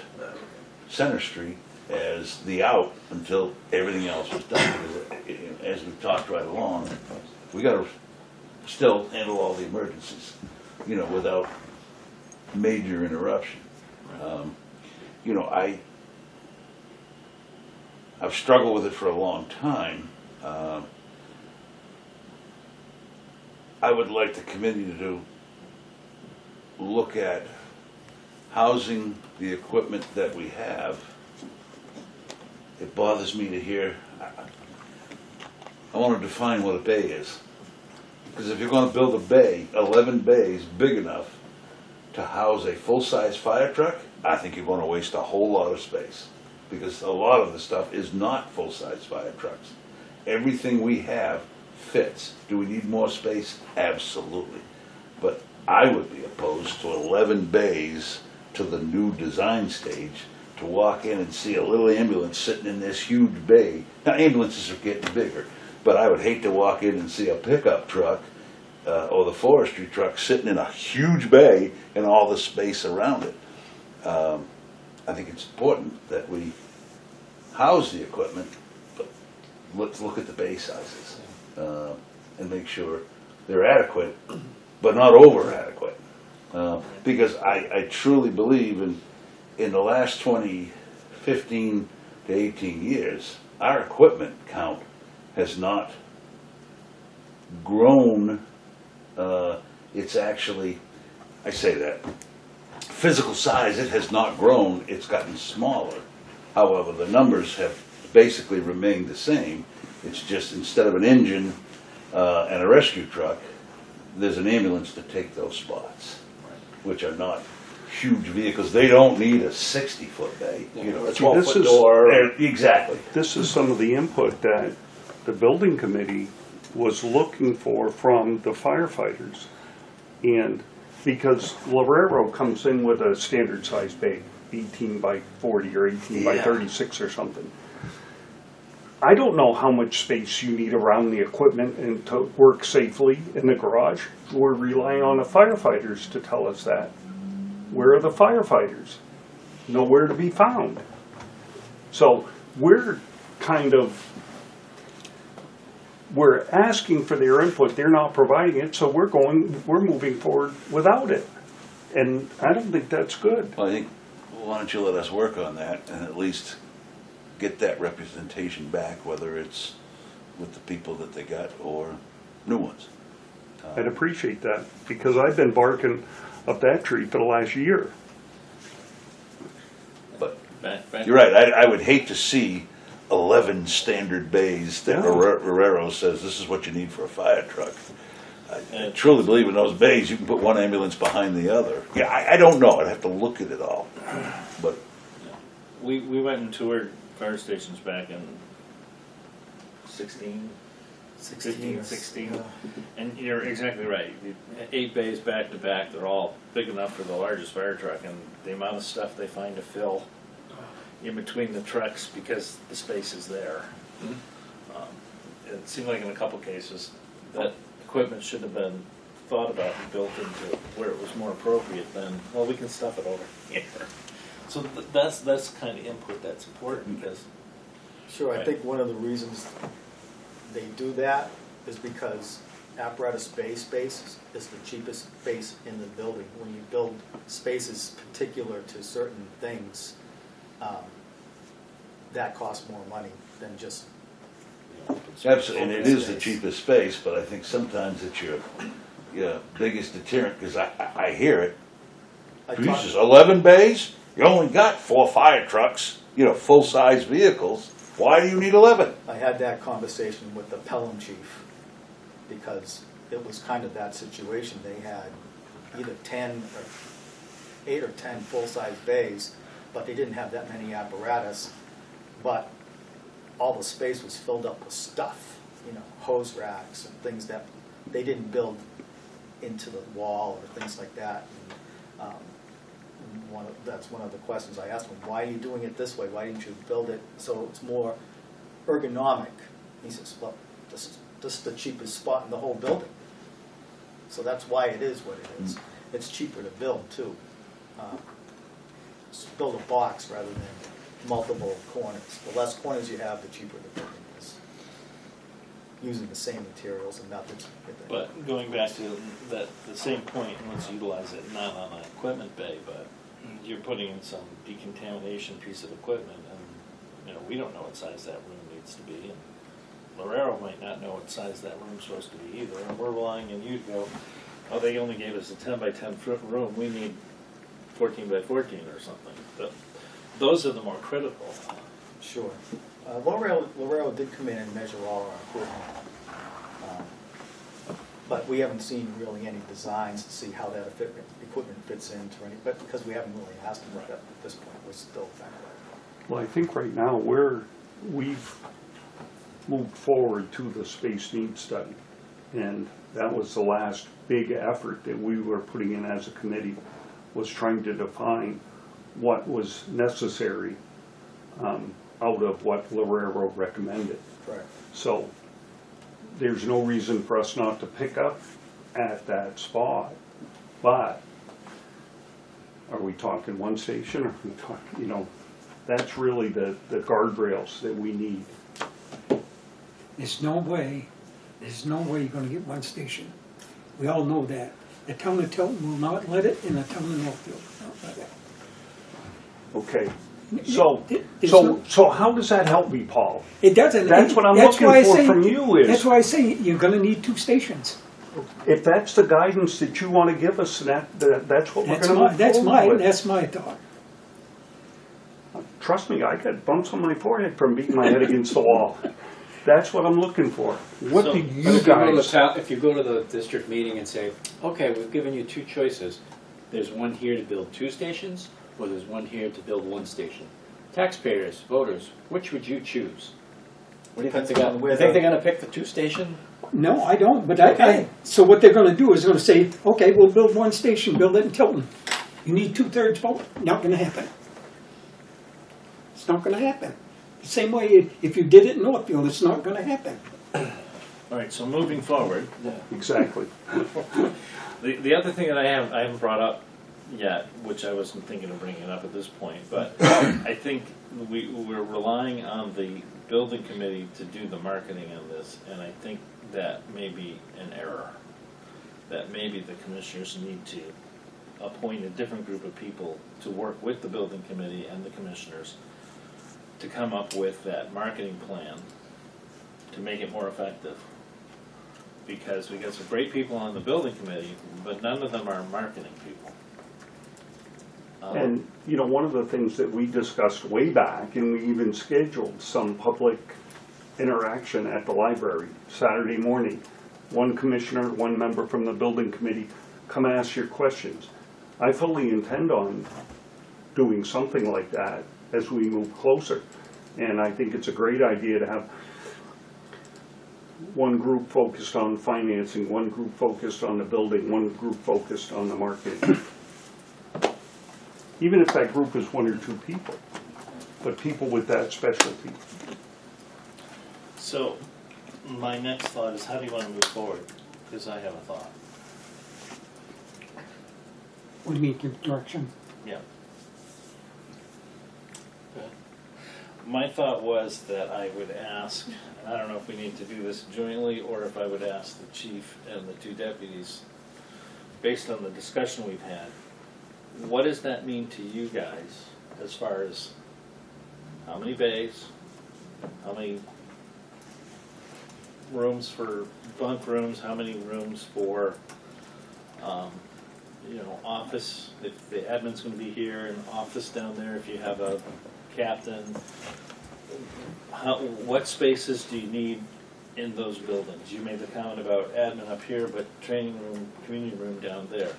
Center Street as the out until everything else was done. Because, as we've talked right along, we got to still handle all the emergencies, without major interruption. I've struggled with it for a long time. I would like the committee to look at housing the equipment that we have. It bothers me to hear, I want to define what a bay is. Because if you're going to build a bay, 11 bays big enough to house a full-size fire truck, I think you're going to waste a whole lot of space. Because a lot of the stuff is not full-size fire trucks. Everything we have fits. Do we need more space? Absolutely. But I would be opposed to 11 bays to the new design stage to walk in and see a little ambulance sitting in this huge bay. Now, ambulances are getting bigger, but I would hate to walk in and see a pickup truck or the forestry truck sitting in a huge bay and all the space around it. I think it's important that we house the equipment, but let's look at the bay sizes and make sure they're adequate, but not over adequate. Because I truly believe in the last 15 to 18 years, our equipment count has not grown. It's actually, I say that, physical size, it has not grown, it's gotten smaller. However, the numbers have basically remained the same. It's just instead of an engine and a rescue truck, there's an ambulance to take those spots, which are not huge vehicles. They don't need a 60-foot bay, you know, a See, this 12-foot is- door. Exactly. This is some of the input that the building committee was looking for from the firefighters. And because Lorero comes in with a standard size bay, 18 by 40 or 18 by 36 or something. I don't know how much space you need around the equipment and to work safely in the garage. We're relying on the firefighters to tell us that. Where are the firefighters? Nowhere to be found. So we're we're asking for their input, they're not providing it, so we're moving forward without it. And I don't think that's good. Well, I think, why don't you let us work on that and at least get that representation back, whether it's with the people that they got or new ones. I'd appreciate that, because I've been barking up that tree for the last year. But Back. you're right, I would hate to see 11 standard bays that Yeah. Herrero says this is what you need for a fire truck. I truly believe in those bays, you can put one ambulance behind the other. Yeah, I don't know, I'd have to look at it all, but We went and toured fire stations back in 15, 16. And you're exactly right. 8 bays back to back, they're all big enough for the largest fire truck, and the amount of stuff they find to fill in between the trucks because the space is there. It seemed like in a couple cases that equipment should have been thought about and built into where it was more appropriate than, well, we can stuff it over here. So that's the kind of input that's important because Sure, I Right. think one of the reasons they do that is because apparatus bay space is the cheapest space in the building. When you build spaces particular to certain things, that costs more money than just, absolutely, and it is the space. cheapest space, but I think sometimes it's your biggest deterrent, because I hear it. I Jesus, talked, 11 bays? You only got 4 fire trucks, full-size vehicles. Why do you need 11? I had that conversation with the Pelham chief, because it was kind of that situation. They had either 8 or 10 full-size bays, but they didn't have that many apparatus, but all the space was filled up with stuff, hose racks and things that they didn't build into the wall or things like that. And, that's one of the questions I asked him, why are you doing it this way? Why didn't you build it so it's more ergonomic? He says, well, this is the cheapest spot in the whole building. So that's why it is what it is. It's cheaper to build too. Just build a box rather than multiple corners. The less corners you have, the cheaper the building is. Using the same materials and methods. But going back to the same point, let's utilize it not on an equipment bay, but you're putting in some decontamination piece of equipment, and we don't know what size that room needs to be, and Lorero might not know what size that room's supposed to be either, and we're relying on you to go, oh, they only gave us a 10 by 10 foot room, we need 14 by 14 or something. But those are the more critical. Sure. Lorero did come in and measure all our equipment. But we haven't seen really any designs to see how that equipment fits into any, but because we haven't really asked them at this point, we're still back there. Well, I think right now we've moved forward to the space needs study. And that was the last big effort that we were putting in as a committee, was trying to define what was necessary out of what Lorero recommended. Correct. So there's no reason for us not to pick up at that spot. But are we talking one station, or are we talking, you know, that's really the guardrails that we need. There's no way you're gonna get one station. We all know that. The town of Tilton will not let it, and the town of Northfield will not let it. Okay, There's so no- so how does that help me, Paul? It doesn't. That's what I'm That's looking why I for say- from you is- That's why I say you're gonna need 2 stations. If that's the guidance that you want to give us, that's what we're That's going to my, move that's forward with. that's my thought. Trust me, I got bumps on my forehead from beating my head against the wall. That's what I'm looking for. What So- do But you if you go to the guys? if you go to the district meeting and say, okay, we've given you 2 choices. There's one here to build 2 stations, or there's one here to build 1 station. Taxpayers, voters, which would you choose? What do you think Depends they're on gonna, where you think the- they're gonna pick the 2-station? No, I don't, but Okay. so what they're gonna do is gonna say, okay, we'll build 1 station, build it in Tilton. You need 2/3 vote, not gonna happen. It's not gonna happen. The same way if you did it in Northfield, it's not gonna happen. All right, so moving forward, Exactly. the other thing that I haven't brought up yet, which I wasn't thinking of bringing up at this point, but I think we're relying on the building committee to do the marketing on this, and I think that may be an error. That maybe the commissioners need to appoint a different group of people to work with the building committee and the commissioners to come up with that marketing plan to make it more effective. Because we got some great people on the building committee, but none of them are marketing people. And, you know, one of the things that we discussed way back, and we even scheduled some public interaction at the library Saturday morning. 1 commissioner, 1 member from the building committee, come ask your questions. I fully intend on doing something like that as we move closer. And I think it's a great idea to have 1 group focused on financing, 1 group focused on the building, 1 group focused on the marketing. Even if that group is 1 or 2 people, but people with that specialty. So, my next thought is, how do you want to move forward? Because I have a thought. What do you mean, give direction? Yeah. My thought was that I would ask, and I don't know if we need to do this jointly, or if I would ask the chief and the 2 deputies, based on the discussion we've had, what does that mean to you guys as far as how many bays, how many rooms for bunk rooms, how many rooms for, you know, office, if the admin's gonna be here, an office down there, if you have a captain, what spaces do you need in those buildings? You made the comment about admin up here, but training room, community room down there.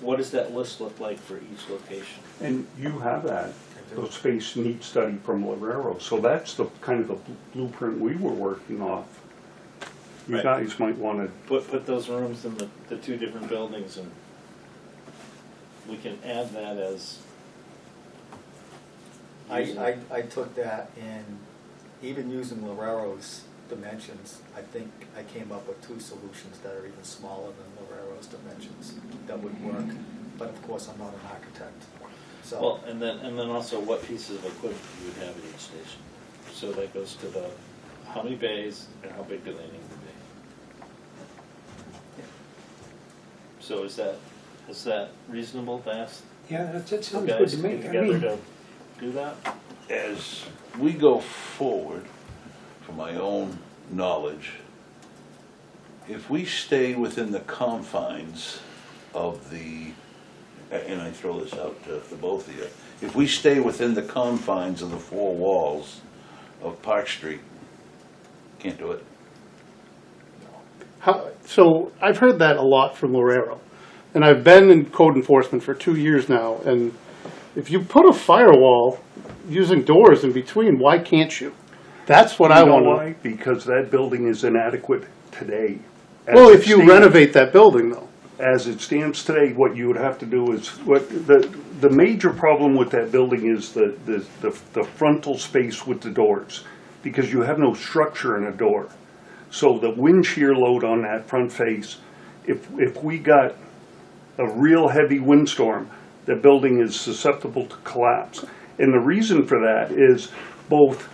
What does that list look like for each location? And you have that, the space needs study from Lorero, so that's the kind of the blueprint we were working off. You Right. guys might want to, Put those rooms in the 2 different buildings, and we can add that as. I took that and even using Lorero's dimensions, I think I came up with 2 solutions that are even smaller than Lorero's dimensions that would work. But of course, I'm not an architect, so. Well, and then also what pieces of equipment you would have at each station. So that goes to the, how many bays and how big do they need to be? So is that reasonable to ask Yeah, that the sounds good guys to to me. get I together mean, to do that? As we go forward, from my own knowledge, if we stay within the confines of the, and I throw this out to the both of you, if we stay within the confines of the 4 walls of Park Street, can't do it. So I've heard that a lot from Lorero. And I've been in code enforcement for 2 years now. And if you put a firewall using doors in between, why can't you? That's what I you know want to know. why? Because that building is inadequate today. as Well, it if you stands. renovate that building though. as it stands today, what you would have to do is, the major problem with that building is the frontal space with the doors, because you have no structure in a door. So the wind shear load on that front face, if we got a real heavy windstorm, the building is susceptible to collapse. And the reason for that is both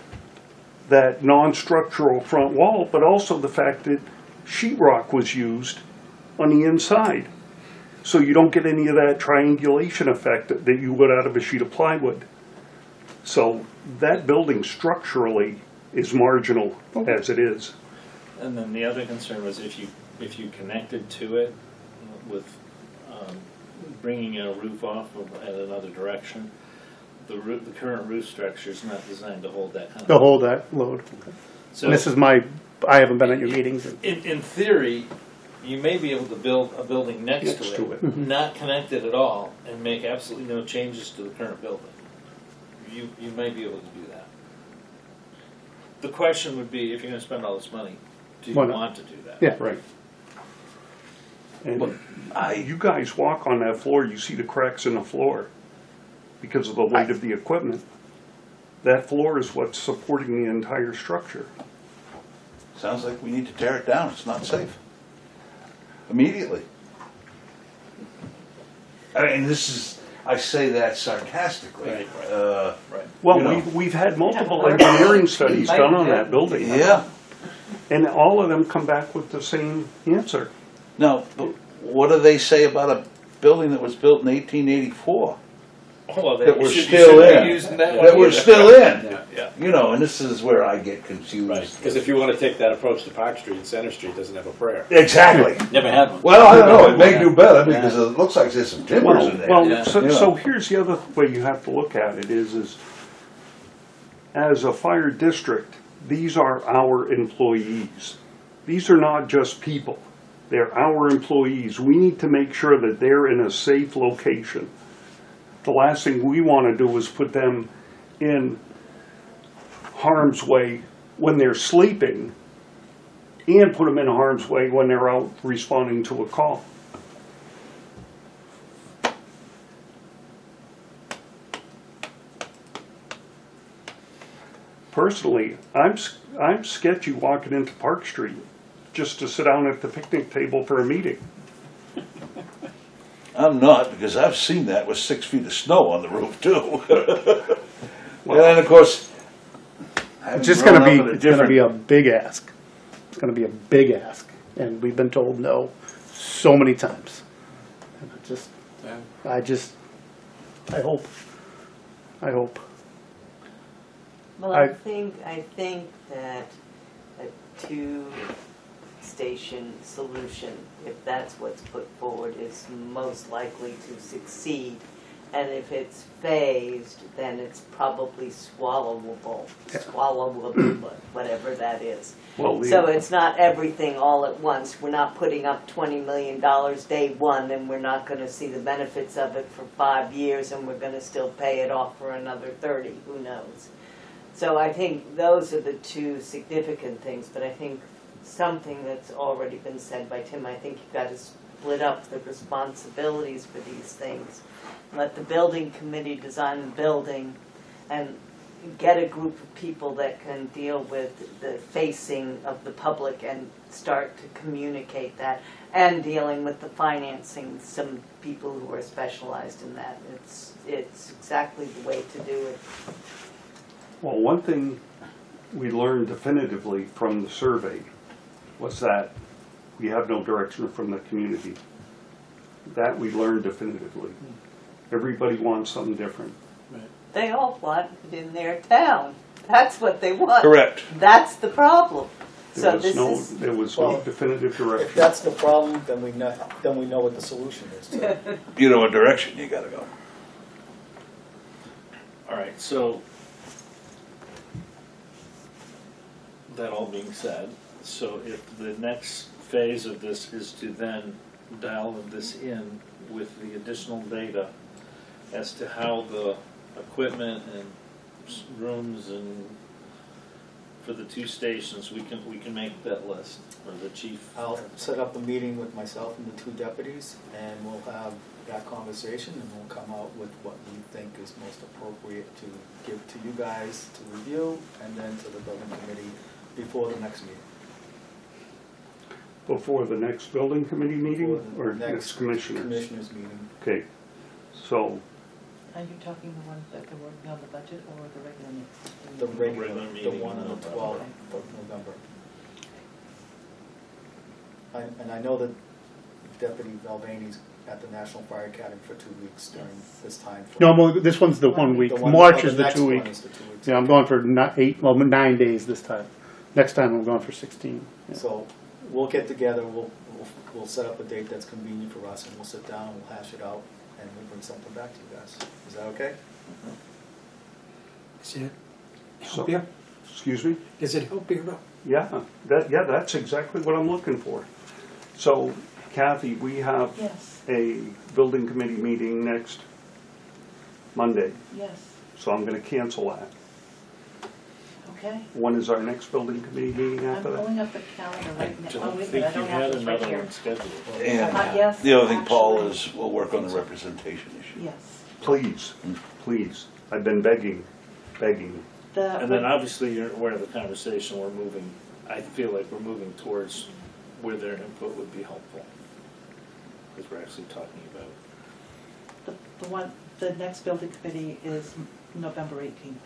that non-structural front wall, but also the fact that sheetrock was used on the inside. So you don't get any of that triangulation effect that you would out of a sheet of plywood. So that building structurally is marginal as it is. And then the other concern was if you connected to it with bringing a roof off at another direction, the current roof structure is not designed to hold that kind of. To hold that load. So And this is I haven't been at your meetings. in theory, you may be able to build a building next to it, not connected at all, and make absolutely no changes to the current building. You may be able to do that. The question would be, if you're going to spend all this money, do you Why not? want to do that? Yeah. Right. And you guys walk on that floor, you see the cracks in the floor because of the weight of the equipment. That floor is what's supporting the entire structure. Sounds like we need to tear it down. It's not safe. Immediately. I mean, I say that sarcastically. Right. Right. Well, You know. we've had multiple engineering studies done on that building. Yeah. And all of them come back with the same answer. Now, but what do they say about a building that was built in 1884? Well, That we're you still shouldn't in. be using that one That we're either. still in. Yeah. Yeah. You know, and this is where I get confused. Right, because if you want to take that approach to Park Street, Center Street doesn't have a prayer. Exactly. Never had one. Well, I don't know. It may do better because it looks like there's some timbers in there. Well, Yeah. so here's the other way you have to look at it is as a fire district, these are our employees. These are not just people. They're our employees. We need to make sure that they're in a safe location. The last thing we want to do is put them in harm's way when they're sleeping and put them in harm's way when they're out responding to a call. Personally, I'm sketchy walking into Park Street just to sit down at the picnic table for a meeting. I'm not, because I've seen that with 6 feet of snow on the roof too. And then, of course, It's just going to be a big ask. It's going to be a big ask, and we've been told no so many times. And I hope. Well, I think that a two-station solution, if that's what's put forward, is most likely to succeed. And if it's phased, then it's probably swallowable, whatever that is. Well, So it's not everything all at once. We're not putting up $20 million day one, and we're not going to see the benefits of it for 5 years, and we're going to still pay it off for another 30. Who knows? So I think those are the two significant things. But I think something that's already been said by Tim, I think you've got to split up the responsibilities for these things. Let the building committee design the building and get a group of people that can deal with the facing of the public and start to communicate that, and dealing with the financing, some people who are specialized in that. It's exactly the way to do it. Well, one thing we learned definitively from the survey was that we have no direction from the community. That we learned definitively. Everybody wants something different. They all want it in their town. That's what they want. Correct. That's the problem. So There was no definitive If direction. that's the problem, then we know what the solution is to it. You know what direction you gotta go. All right, so that all being said, so if the next phase of this is to then dial this in with the additional data as to how the equipment and rooms and for the 2 stations, we can make that list, or the chief. I'll set up a meeting with myself and the 2 deputies, and we'll have that conversation, and we'll come out with what we think is most appropriate to give to you guys to review, and then to the building committee before the next meeting. Before the next building committee meeting Before the or next commissioners? Commissioners meeting. Okay, so Are you talking the ones that are working on the budget or the regular meeting? The regular, Regular the meeting one in on the November. 12th of November. And I know that Deputy Valvani's at the National Fire Academy for 2 weeks during this time. No, this one's the 1 week. The one- March oh, is the next 2 one week. is the 2 weeks. Yeah, I'm going for 9 days this time. Next time I'm going for 16. Yeah. So we'll get together, we'll set up a date that's convenient for us, and we'll sit down and we'll hash it out, and we'll bring something back to you guys. Is that okay? Does it So- help you? excuse me? Does it help you? Yeah, that's exactly what I'm looking for. So Kathy, we have Yes, a building committee meeting next Monday, yes, so I'm gonna cancel that. okay. When is our next building committee meeting I'm after that? pulling up the calendar I right now. Oh, don't wait a think minute, I you don't have had this right another here. one scheduled. And Yes, the other thing, Paul, actually. is we'll work on the representation issue. Yes. Please, please, I've been begging. And then obviously you're aware of the conversation, I feel like we're moving towards where their input would be helpful. Because we're actually talking about. The next building committee is November 18th,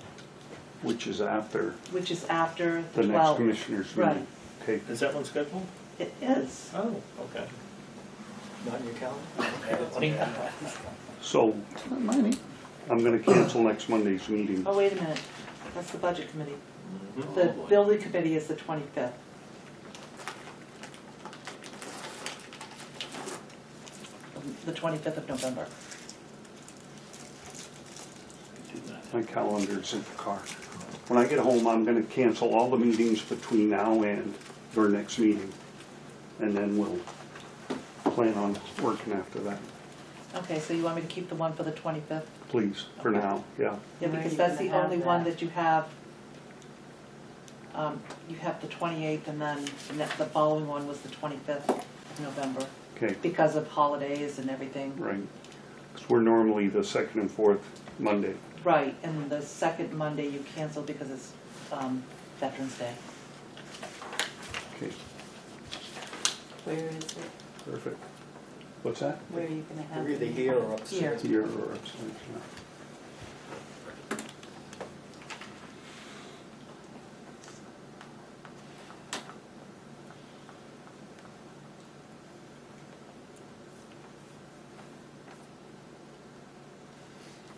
Which is after which is after the the next 12th. commissioners Right. meeting. Okay, Is that one scheduled? It is. Oh, okay. Not in your calendar? so I'm gonna cancel next Monday's meeting. Oh, wait a minute, that's the budget committee. Mhm. The building committee is the 25th. The 25th of November. Do that. My calendar's in the car. When I get home, I'm gonna cancel all the meetings between now and your next meeting. And then we'll plan on working after that, Okay, so you want me to keep the one for the 25th? please, for Okay. now, yeah. Yeah, Where are because you that's the gonna have only one that? that you have. You have the 28th, and then the following one was the 25th of November, Okay, because of holidays and everything. right. Because we're normally the second and fourth Monday. Right, and the second Monday you cancel because it's Veterans Day. Okay, Where is it? perfect. What's that? Where are you gonna have We're it? either here or upstairs. Here or upstairs, yeah.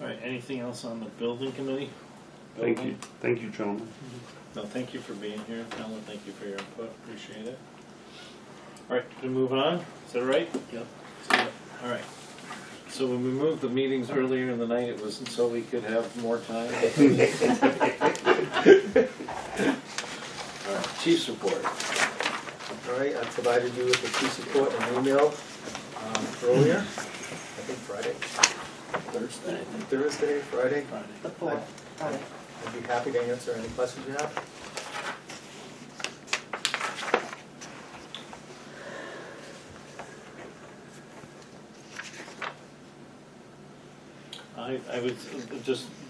All right, anything else on the building committee? Thank you, gentlemen. No, thank you for being here, Alan, thank you for your input, appreciate it. All right, to move on, is that right? Yep. All right, so when we moved the meetings earlier in the night, it wasn't so we could have more time? All right, chief's report. All right, I provided you with the chief's report and email earlier, I think Friday. Thursday, Friday. The 4th, Friday. I'd be happy to answer any questions you have.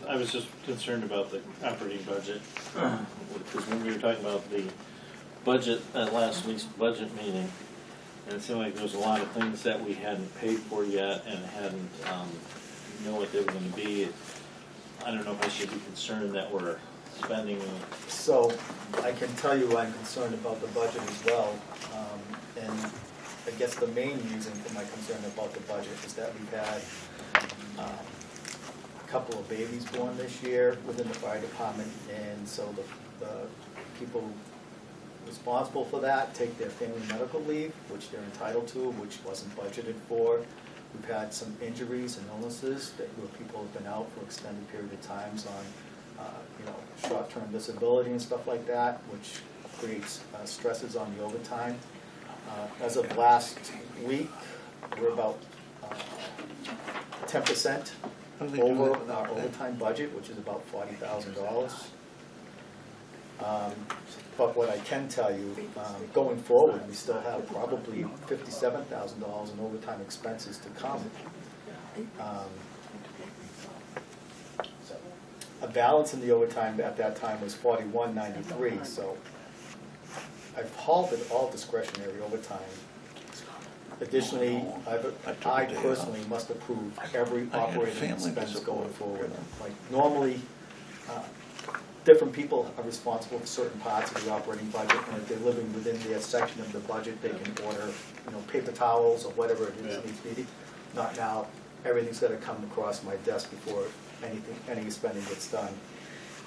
I was just concerned about the operating budget, because when we were talking about the budget at last week's budget meeting, and it seemed like there was a lot of things that we hadn't paid for yet and hadn't, know what they were gonna be. I don't know if I should be concerned that we're spending, So I can tell you I'm concerned about the budget as well. And I guess the main reason for my concern about the budget is that we've had a couple of babies born this year within the fire department. And so the people responsible for that take their family medical leave, which they're entitled to, which wasn't budgeted for. We've had some injuries and illnesses where people have been out for extended period of times on short-term disability and stuff like that, which creates stresses on the overtime. As of last week, we're about 10% over our overtime budget, which is about $40,000. But what I can tell you, going forward, we still have probably $57,000 in overtime expenses to come. A balance in the overtime at that time was $41.93, so I've halted all discretionary overtime. Additionally, I personally must approve every operating expense going forward. Like normally, different people are responsible for certain parts of the operating budget, and if they're living within their section of the budget, they can order, paper towels or whatever it is needs to be. Not now. Everything's got to come across my desk before any spending gets done.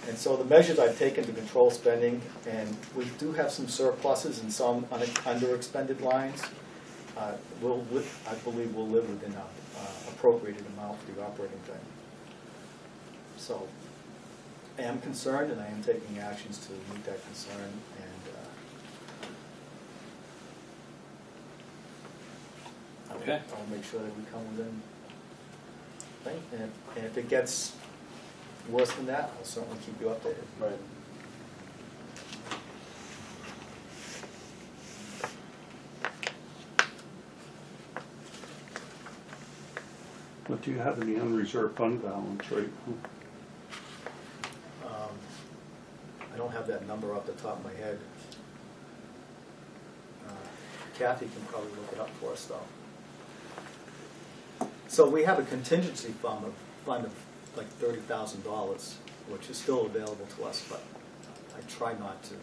And so the measures I've taken to control spending, and we do have some surpluses and some under-expended lines, I believe we'll live within an appropriated amount for the operating thing. So I am concerned, and I am taking actions to meet that concern, and Okay. I'll make sure that we come within thing. And if it gets worse than that, I'll certainly keep you updated. Right. What do you have in the unreserved fund balance, right? I don't have that number off the top of my head. Kathy can probably look it up for us, though. So we have a contingency fund of like $30,000, which is still available to us, but I try not to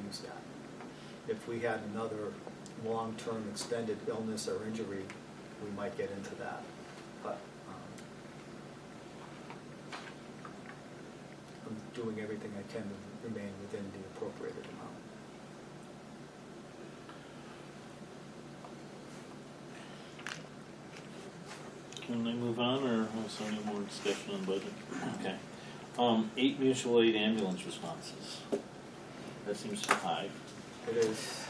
use that. If we had another long-term extended illness or injury, we might get into that. But I'm doing everything I can to remain within the appropriated amount. Can I move on, or is there any more discussion on the budget? Okay. 8 mutual aid ambulance responses. That seems high. It is,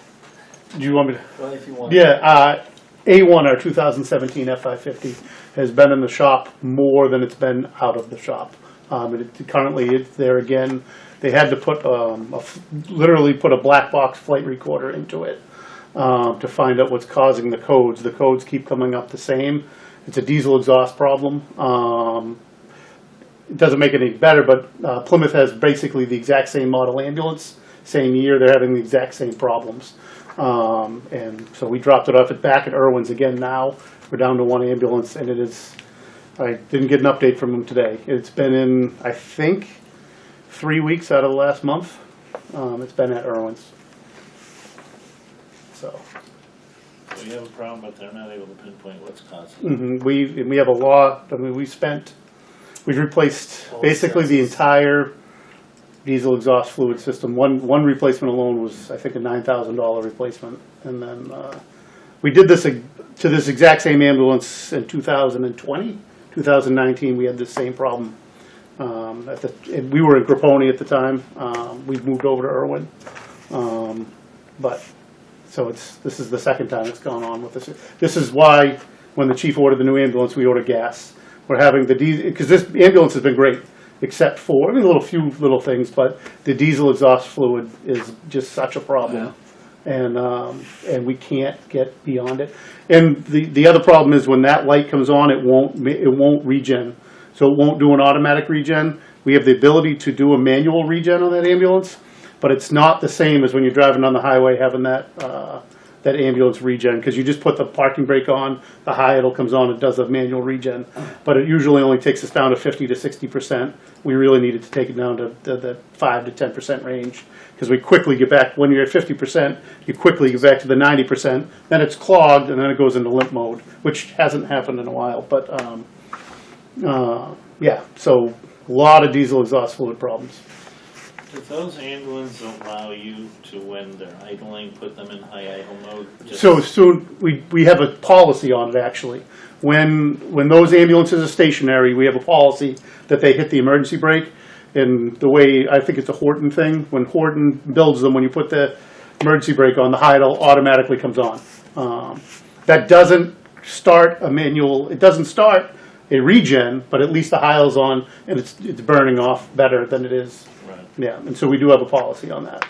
Do you want me to? well, if you want. Yeah, A1, our 2017 F550, has been in the shop more than it's been out of the shop. Currently, it's there again. They had to put literally put a black box flight recorder into it to find out what's causing the codes. The codes keep coming up the same. It's a diesel exhaust problem. It doesn't make it any better, but Plymouth has basically the exact same model ambulance, same year. They're having the exact same problems. And so we dropped it off back at Irwin's again now. We're down to one ambulance, and it is, I didn't get an update from them today. It's been in, I think, 3 weeks out of the last month. It's been at Irwin's. So. So you have a problem, but they're not able to pinpoint what's causing it. We have a lot. I mean, we've replaced basically the entire diesel exhaust fluid system. One replacement alone was, I think, a $9,000 replacement. And then we did this to this exact same ambulance in 2020. 2019, we had the same problem. We were in Grapponi at the time. We've moved over to Irwin. So this is the second time it's gone on with this. This is why when the chief ordered the new ambulance, we ordered gas. We're having the diesel, because this ambulance has been great, except for, a few little things, but the diesel exhaust fluid is just such a problem. Yeah. And we can't get beyond it. And the other problem is when that light comes on, it won't regen. So it won't do an automatic regen. We have the ability to do a manual regen on that ambulance, but it's not the same as when you're driving on the highway having that ambulance regen, because you just put the parking brake on, the high idle comes on, it does a manual regen. But it usually only takes us down to 50 to 60%. We really needed to take it down to the 5 to 10% range, because we quickly get back, when you're at 50%, you quickly get back to the 90%, then it's clogged, and then it goes into limp mode, which hasn't happened in a while. But yeah, so a lot of diesel exhaust fluid problems. If those ambulances allow you to, when they're idling, put them in high idle mode? So soon, we have a policy on it, actually. When those ambulances are stationary, we have a policy that they hit the emergency brake. And the way, I think it's a Horton thing, when Horton builds them, when you put the emergency brake on, the high idle automatically comes on. That doesn't start a manual, it doesn't start a regen, but at least the high idle's on, and it's burning off better than it is. Right. Yeah, and so we do have a policy on that.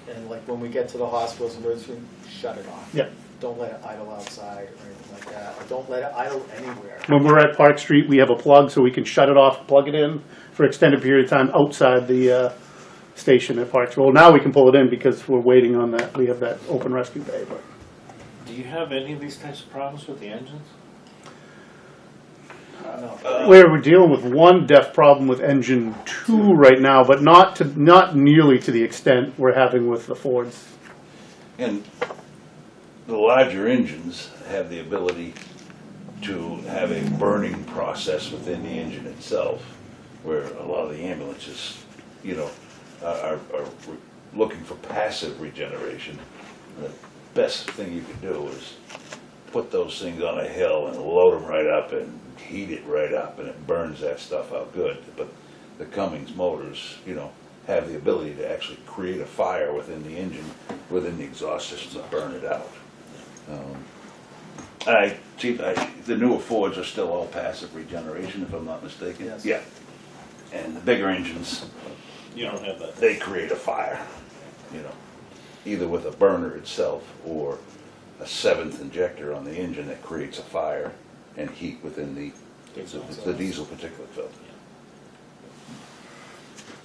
And like when we get to the hospitals and emergency room, shut it off. Yeah. Don't let it idle outside or anything like that, or don't let it idle anywhere. When we're at Park Street, we have a plug so we can shut it off, plug it in for extended period of time outside the station at Park Street. Well, now we can pull it in because we're waiting on that. We have that open rescue bay. But Do you have any of these types of problems with the engines? we're dealing with one def problem with engine 2 right now, but not nearly to the extent we're having with the Fords. And the larger engines have the ability to have a burning process within the engine itself, where a lot of the ambulances, you know, are looking for passive regeneration. The best thing you can do is put those things on a hill and load them right up and heat it right up, and it burns that stuff out good. But the Cummins motors, you know, have the ability to actually create a fire within the engine, within the exhaust system, to burn it out. The newer Fords are still all passive regeneration, if I'm not mistaken. Yes. Yeah. And the bigger engines, You don't have that. they create a fire, you know, either with a burner itself or a 7th injector on the engine that creates a fire and heat within the diesel particulate filter.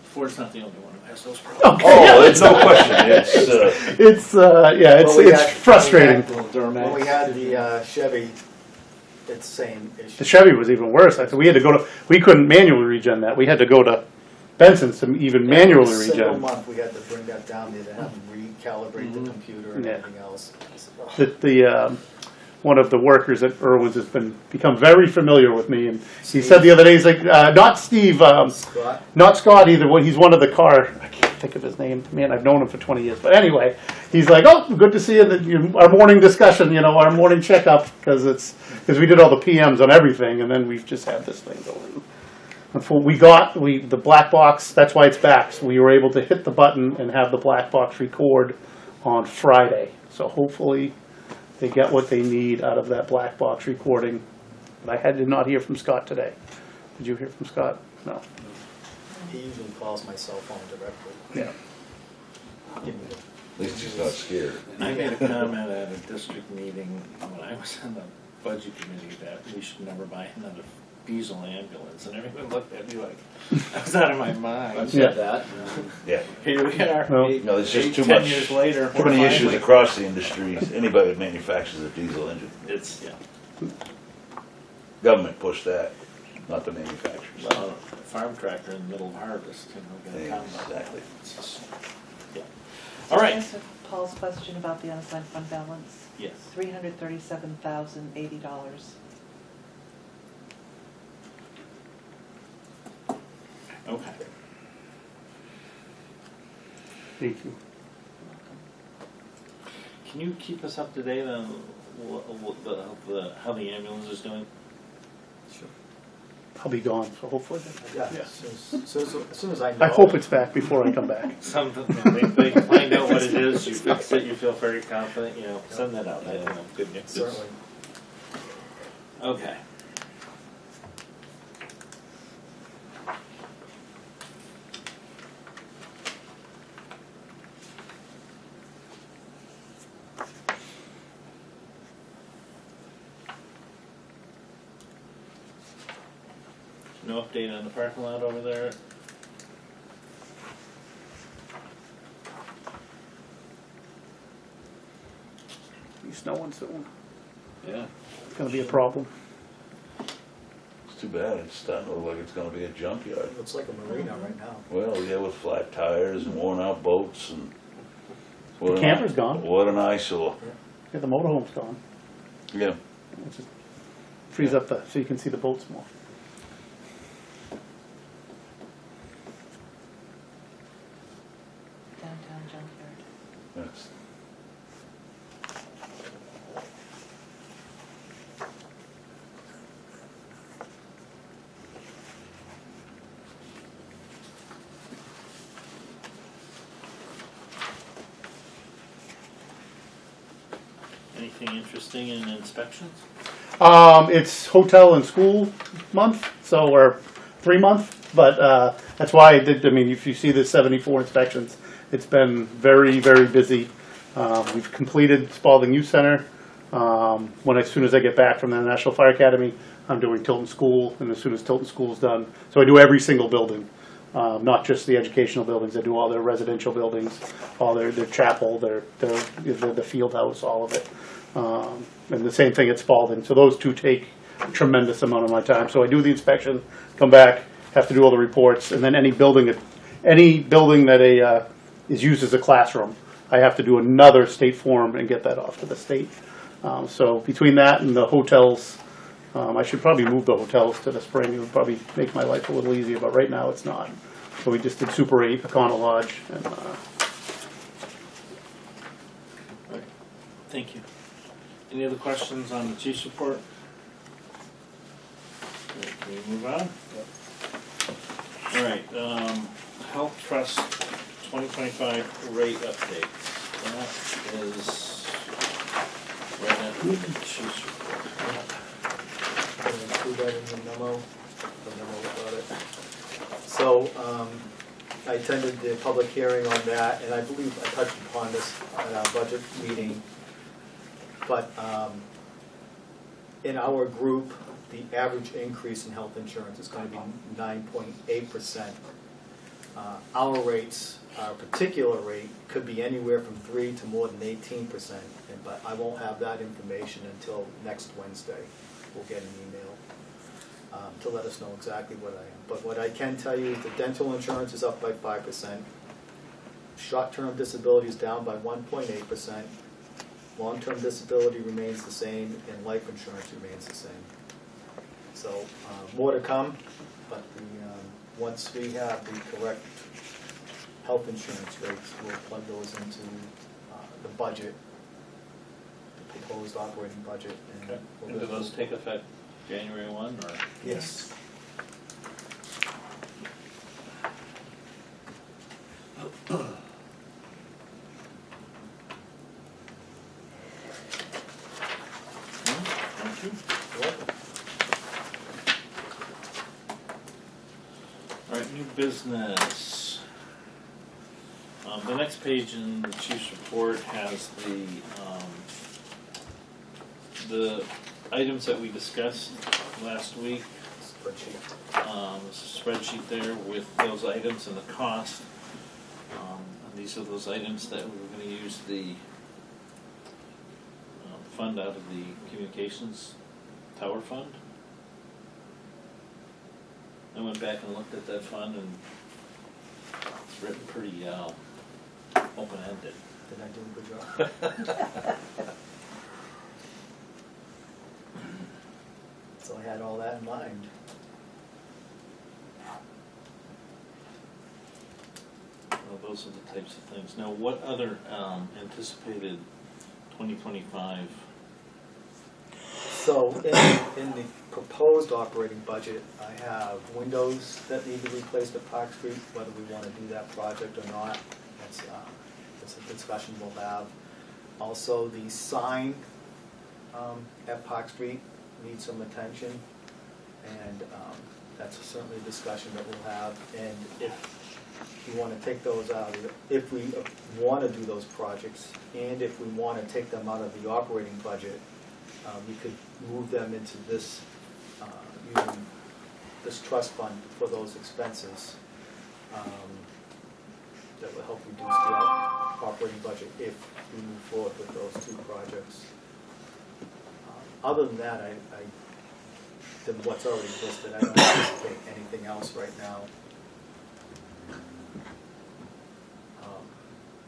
Ford's not the only one who has those problems. Oh, there's no question. It's frustrating. When we had the Chevy, it's the same issue. The Chevy was even worse. I said we couldn't manually regen that. We had to go to Benson's to even manually Every single regen. month, we had to bring that down there to have them recalibrate the computer and Yeah. everything else. So, The one of the workers at Irwin's has become very familiar with me, and he said the other day, he's like, not Steve, Scott, not Scott either. He's one of the car. I can't think of his name. Man, I've known him for 20 years. But anyway, he's like, oh, good to see you. Our morning discussion, our morning checkup, because we did all the PMs on everything, and then we've just had this thing going. The black box. That's why it's back. So we were able to hit the button and have the black box record on Friday. So hopefully they get what they need out of that black box recording. But I did not hear from Scott today. Did you hear from Scott? No. he usually calls my cell phone directly. Yeah. Give me the- At least he's not scared. I made a comment at a district meeting when I was on the budget committee that we should never buy another diesel ambulance, and everyone looked at me like I was out of my mind. I've said that. Yeah. Here we are, Well, No, there's just too 10 much, years later. too many we're issues finally- across the industry. Anybody that manufactures a diesel engine, It's, yeah, government pushed that, not the manufacturers. well, a farm tractor in the middle of harvest, get a combo. Exactly. It's just- yeah. All right, Answer Paul's question about the unassigned fund balance, yes. $337,080. Okay. Thank you. Can you keep us up to date on how the ambulance is doing? I'll be gone, so hopefully. Yeah, Yeah. as soon as I know. I hope it's back before I come back. Something, they find out what it is, you fix it, you feel very confident, send that out, good news. Certainly. Okay. No update on the parking lot over there? Be snowing soon. Yeah. It's gonna be a problem. It's too bad. It's starting to look like it's gonna be a junkyard. It looks like a marina right now. Well, yeah, with flat tires and worn out boats and. The camper's gone. What an eyesore. Yeah, the motorhome's gone. Yeah. It just frees up so you can see the boats more. Downtown junkyard. That's, Anything interesting in inspections? It's hotel and school month, so we're 3 month. but that's why I did. I mean, if you see the 74 inspections, it's been very, very busy. We've completed Spalding Youth Center. As soon as I get back from the National Fire Academy, I'm doing Tilton School, and as soon as Tilton School's done, so I do every single building, not just the educational buildings. I do all their residential buildings, all their chapel, the field house, all of it, and the same thing at Spalding. So those two take a tremendous amount of my time. So I do the inspection, come back, have to do all the reports, and then any building that is used as a classroom, I have to do another state form and get that off to the state. So between that and the hotels, I should probably move the hotels to the spring. It would probably make my life a little easier, but right now it's not. So we just did Super 8, Econo Lodge, and Thank you. Any other questions on the chief's report? Okay, can we move on? All right, Health Trust 2025 rate update. That is right after the chief's report. I'm gonna include that in the memo about it. So, I attended the public hearing on that, and I believe I touched upon this at our budget meeting. But in our group, the average increase in health insurance is going to be 9.8%. Our rates, our particular rate, could be anywhere from 3 to more than 18%. But I won't have that information until next Wednesday. We'll get an email to let us know exactly what I am. But what I can tell you is the dental insurance is up by 5%. Short-term disability is down by 1.8%. Long-term disability remains the same, and life insurance remains the same. So more to come, but once we have the correct health insurance rates, we'll plug those into the budget, the proposed operating budget. Okay. And do those take effect January 1 or? Yes. Thank you. All right, new business. The next page in the chief's report has the items that we discussed last week. Spreadsheet. There's a spreadsheet there with those items and the cost. And these are those items that we were going to use the fund out of the communications tower fund. I went back and looked at that fund, and it's written pretty open-ended. Did I do a good job? So I had all that in mind. Well, those are the types of things. Now, what other anticipated 2025? So in the proposed operating budget, I have windows that need to be replaced at Park Street, whether we want to do that project or not. That's a discussion we'll have. Also, the sign at Park Street needs some attention, and that's certainly a discussion that we'll have. And if we want to take those out, if we want to do those projects, and if we want to take them out of the operating budget, we could move them into this, using this trust fund for those expenses. That will help reduce the operating budget if we move forward with those two projects. Other than that, than what's already listed, I don't anticipate anything else right now.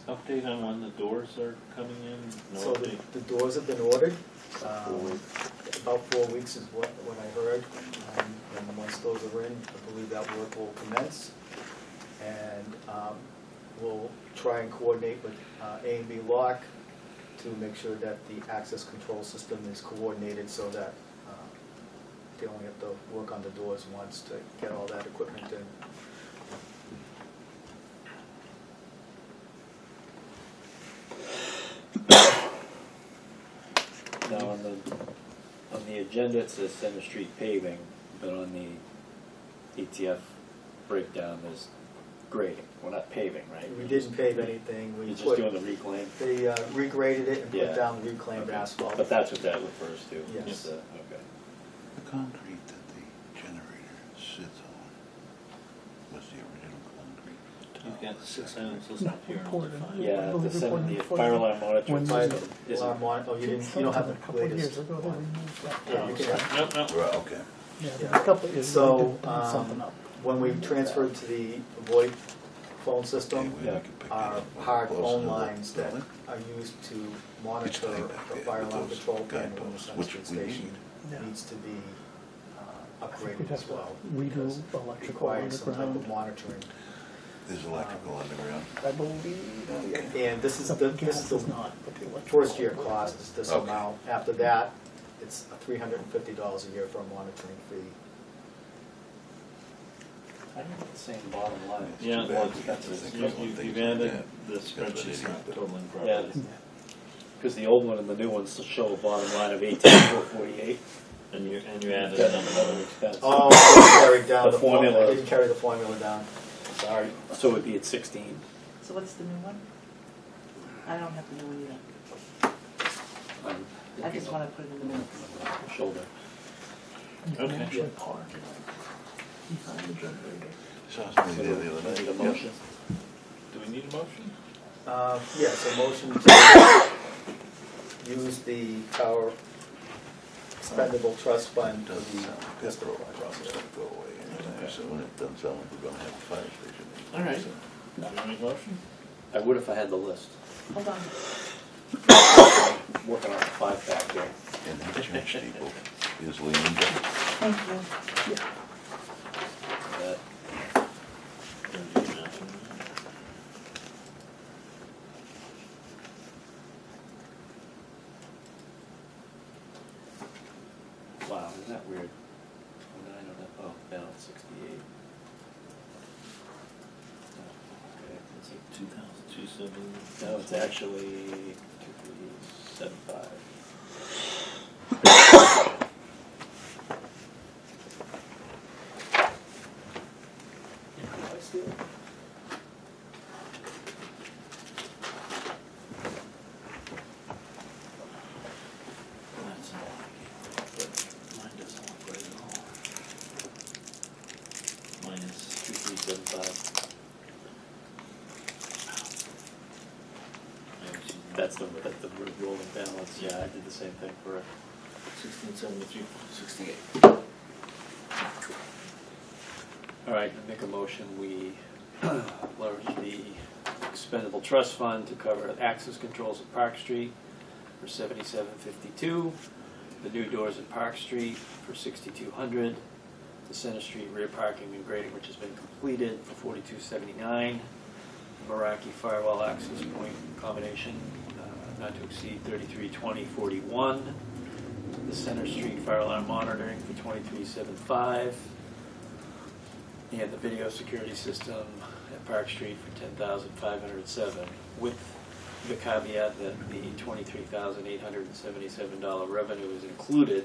Update on when the doors are coming in? No So update? the doors have been ordered. About 4 weeks is what I heard. And once those are in, I believe that work will commence. And we'll try and coordinate with A&B Lock to make sure that the access control system is coordinated so that they only have to work on the doors once to get all that equipment in. Now, on the agenda, it says Center Street paving, but on the ETF breakdown is grading, we're not paving, right? We didn't pave anything, we You're just put, doing the reclaim, they regraded it and Yeah. put down reclaimed asphalt. but that's what that refers to? Yes. is the- Okay. The concrete that the generator sits on was the original concrete. You've got 6 items listed here on the file. Yeah, the fire alarm monitoring Fire system isn't, alarm mon- oh, you don't have the latest. Yeah, you can have- Nope, nope. Right, okay. So, when we transferred to the VoIP phone Okay, system, we can pick that our up. hard Close phone to the lines that building. are used to It's monitor tied back the there fire with alarm those control panel in the guideposts, Center which Street we station need. needs to be upgraded as well. redo because it electrical requires some type of underground. monitoring. There's electrical underground. I believe. And this is The the gas is not, but the electrical. first year cost is this Okay. amount. After that, it's $350 a year for a monitoring fee. I think it's the same bottom line. It's Yeah, too well, bad because I think You- there's one you- thing You've like added that. the That's what spreadsheet's they not do. totaling Yeah, properly. because the old one and the new ones still show a bottom line of 18,448. And you You've added got another. another expense. Oh, I didn't carry down The the formula. formula. I didn't carry the formula down. Sorry. So it'd be at 16. So what's the new one? I don't have the new one either. I'm I just wanna put it in the minutes. shoulder. Okay. Actually park. Behind the generator. Saw somebody there the other night. Need a motion? Do we need a motion? Yes, a motion to use the tower expendable trust fund for Doesn't the sound like that district road project. problem's gonna go away anytime soon. It doesn't sound like we're gonna have a fire station. All right. So, Do we need a motion? I would if I had the list. Hold on. Working on a 5-pack here. And the church steeple is leaning back. Thank you. That- Don't need nothing. Wow, isn't that weird? Oh, 9 on that, oh, balance 68. Okay, let's see. 2,270. No, it's actually 2375. I steal it? That's all I get, but mine doesn't look right at all. Mine is 2375. That's the rolling balance, yeah, I did the same thing for it. 1673, 68. All right, I make a motion, we leverage the expendable trust fund to cover access controls at Park Street for $77.52, the new doors at Park Street for $6,200, the Center Street rear parking and grading, which has been completed, for $42.79, Meraki firewall access point combination, not to exceed $33.20.41, the Center Street fire alarm monitoring for $23.75, and the video security system at Park Street for $10,507, with the caveat that the $23,877 revenue is included,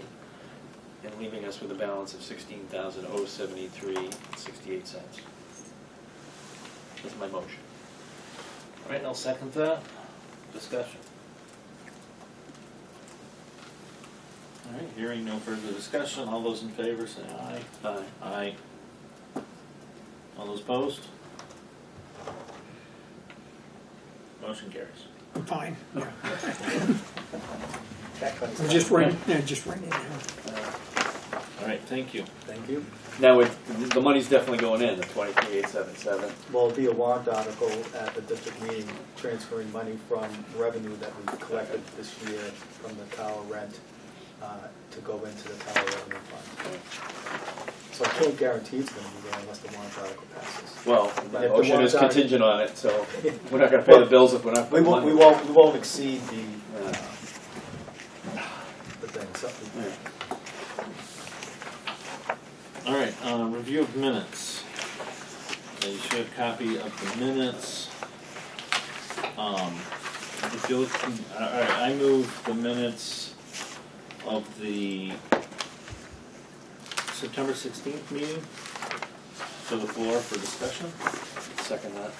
and leaving us with a balance of $16,073.68. That's my motion. All right, I'll second that. Discussion. All right, hearing no further discussion, all those in favor say aye. Aye. Aye. All those opposed? Motion carries. I'm fine, yeah. That comes I down. just ran, yeah, just ran it down. All right, thank you. Thank you. Now, the money's definitely going in, the 23,877. Well, it'll be a warrant article at the district meeting, transferring money from revenue that we collected this year from the tower rent to go into the tower revenue fund. So I can't guarantee it's gonna be there unless the warrant article passes. Well, And my if the motion warrant is article- contingent on it, so we're not gonna pay the bills if we're not We putting won't, money. we won't exceed the thing, so. All right, review of minutes. You should have a copy of the minutes. If you look, all right, I move the minutes of the September 16th meeting. to the floor for discussion. Second that.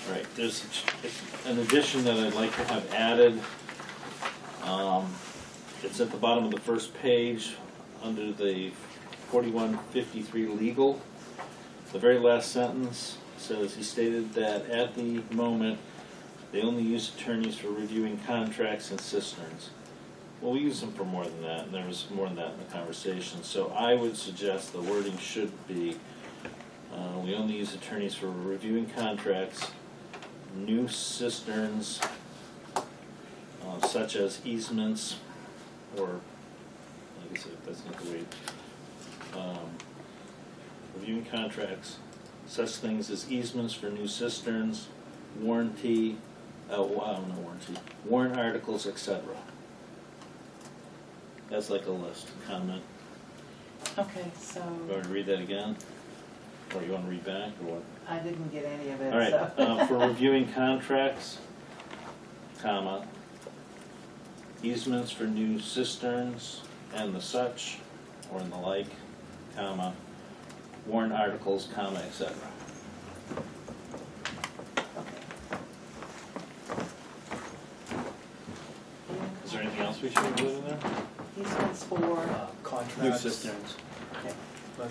All right, there's an addition that I'd like to have added. It's at the bottom of the first page, under the 4153 legal. The very last sentence says, he stated that at the moment, they only use attorneys for reviewing contracts and cisterns. Well, we use them for more than that, and there was more than that in the conversation. So I would suggest the wording should be, we only use attorneys for reviewing contracts, new cisterns, such as easements, or, I guess that's not the way, reviewing contracts, such things as easements for new cisterns, warranty, warrant articles, etc. That's like a list, comment. Okay, so You want to read that again? Or you want to read back, or what? I didn't get any of it, All right, so. for reviewing contracts, comma, easements for new cisterns and the such, or and the like, comma, warrant articles, comma, etc. Is there anything else we should include in there? Easements for, New Contracts. cisterns. But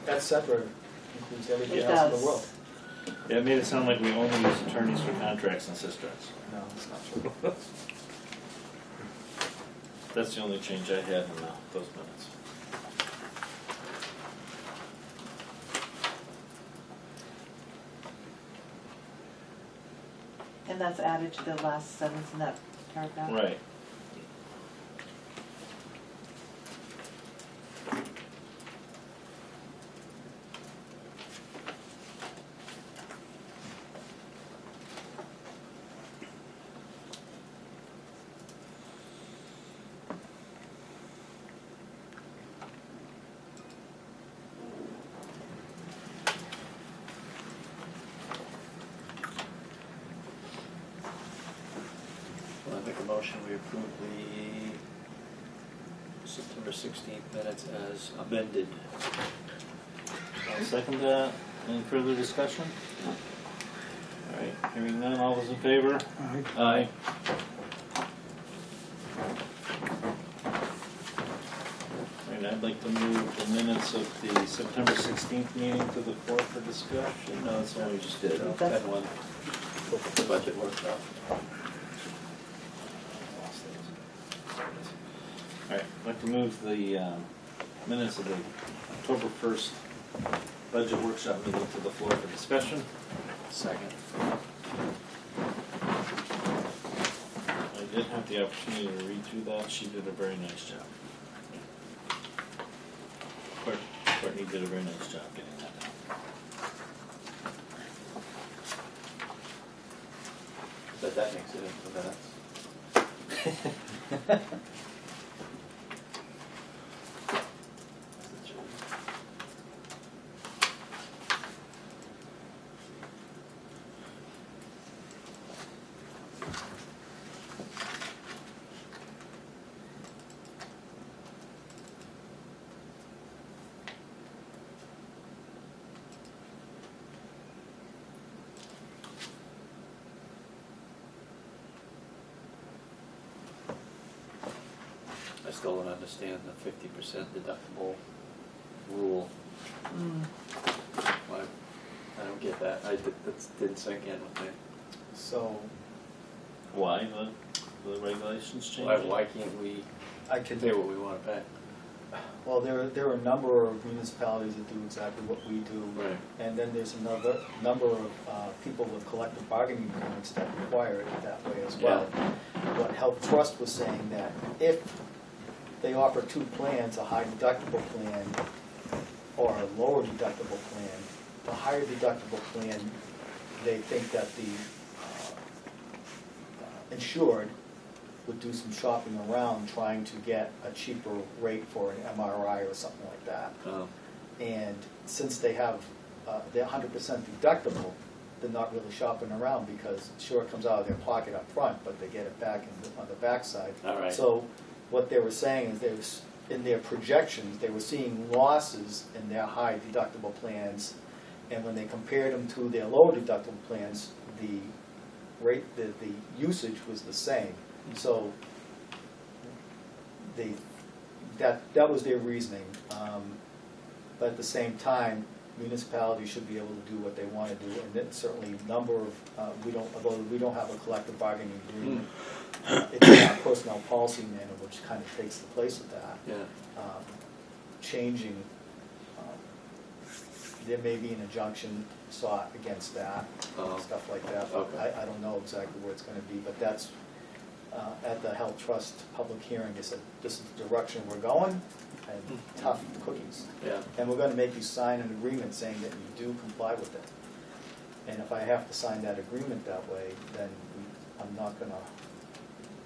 that separate includes everything It else in does. the world. Yeah, it made it sound like we only use attorneys for contracts and cisterns. No, it's not true. That's the only change I had in those minutes. and that's added to the last sentence in that paragraph? Right. Well, I make a motion, we approve the September 16th minutes as amended. I'll second that. Any further discussion? All right, hearing none, all those in favor? Aye. Aye. All right, I'd like to move the minutes of the September 16th meeting to the floor for discussion. No, that's what we just did, That's- that one, the budget workshop. All right, I'd like to move the minutes of the October 1st budget workshop meeting to the floor for discussion. Second. I did have the opportunity to read through that. She did a very nice job. Courtney did a very nice job getting that done. But that makes it into minutes. I still don't understand the 50% deductible rule. Why, I don't get that, that didn't sink in with me. So Why the regulations changed? Why can't we I could, pay what we wanna pay? well, there are a number of municipalities that do exactly what we do. Right. And then there's another number of people with collective bargaining agreements that require it that way as well. What Health Trust was saying that if they offer two plans, a high deductible plan or a lower deductible plan, the higher deductible plan, they think that the insured would do some shopping around trying to get a cheaper rate for an MRI or something like that. Oh, And since they have, they're 100% deductible, they're not really shopping around because sure it comes out of their pocket up front, but they get it back on the backside. all right. So what they were saying is in their projections, they were seeing losses in their high deductible plans, and when they compared them to their lower deductible plans, the rate, the usage was the same. So that was their reasoning. But at the same time, municipalities should be able to do what they want to do, and then certainly number of, although we don't have a collective bargaining agreement, it's in our personnel policy manual, which kind of takes the place of that. Yeah. Changing, there may be an injunction sought against that, Oh. stuff like that. Okay. I don't know exactly where it's gonna be, but that's, at the Health Trust public hearing, they said, this is the direction we're going, and tough cookies. Yeah. And we're gonna make you sign an agreement saying that you do comply with it. And if I have to sign that agreement that way, then I'm not gonna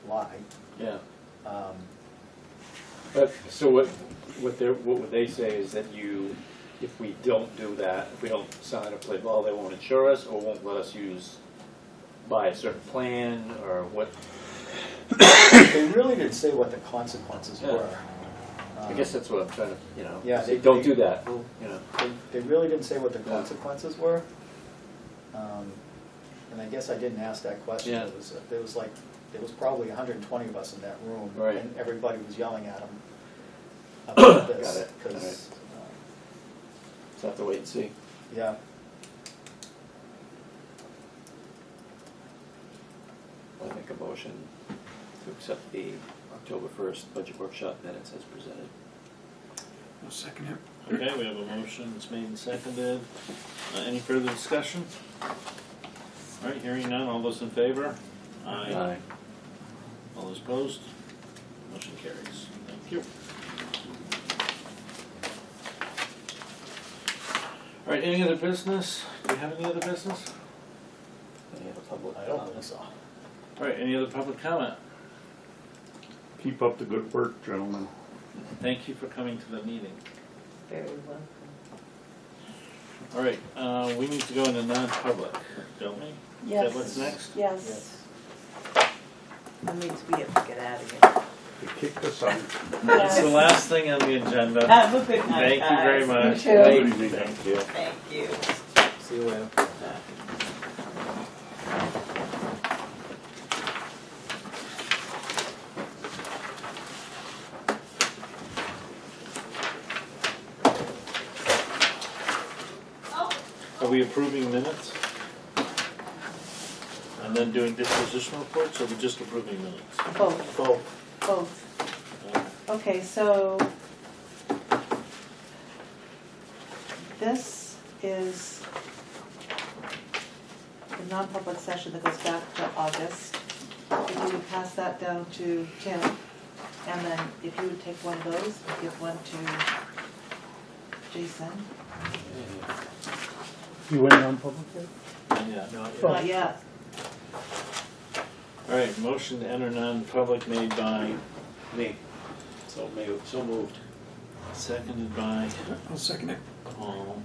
lie. Yeah. Um, But, so what would they say is that if we don't do that, if we don't sign or play ball, they won't insure us or won't let us buy a certain plan, or what? They really didn't say what the consequences Yeah. were. I guess that's what I'm trying to, Yeah, say, they- don't they- do that, They really didn't say what the Yeah. consequences were. And I guess I didn't ask that question. Yeah. There was probably 120 of us in that room. Right. And everybody was yelling at them about this. Got it. Because, So I have to wait and see. yeah. I'll make a motion to accept the October 1st budget workshop minutes as presented. I'll second it. Okay, we have a motion, it's made and seconded. Any further discussion? All right, hearing none, all those in favor? Aye. All those opposed? Motion carries. Thank you. All right, any other business? Do you have any other business? Any other public I don't comment? think so. All right, any other public comment? Keep up the good work, gentlemen. Thank you for coming to the meeting. Very welcome. All right, we need to go into non-public, don't we? Yes. Is that what's next? Yes. That means we have to get out of here. They kicked us out. That's the last thing on the agenda. Have a good night, Thank you very guys. much. You too. Thank Good evening. Thank you. Thank you. See you later. Are we approving minutes? And then doing disposition reports, or are we just approving minutes? Both, both. Okay, so this is the non-public session that goes back to August. If you would pass that down to Tim, and then if you would take one of those and give one to Jason. You went non-public yet? Yeah. Not yet. All right, motion to enter non-public made by, Me. So moved. seconded by I'll second it. Paul.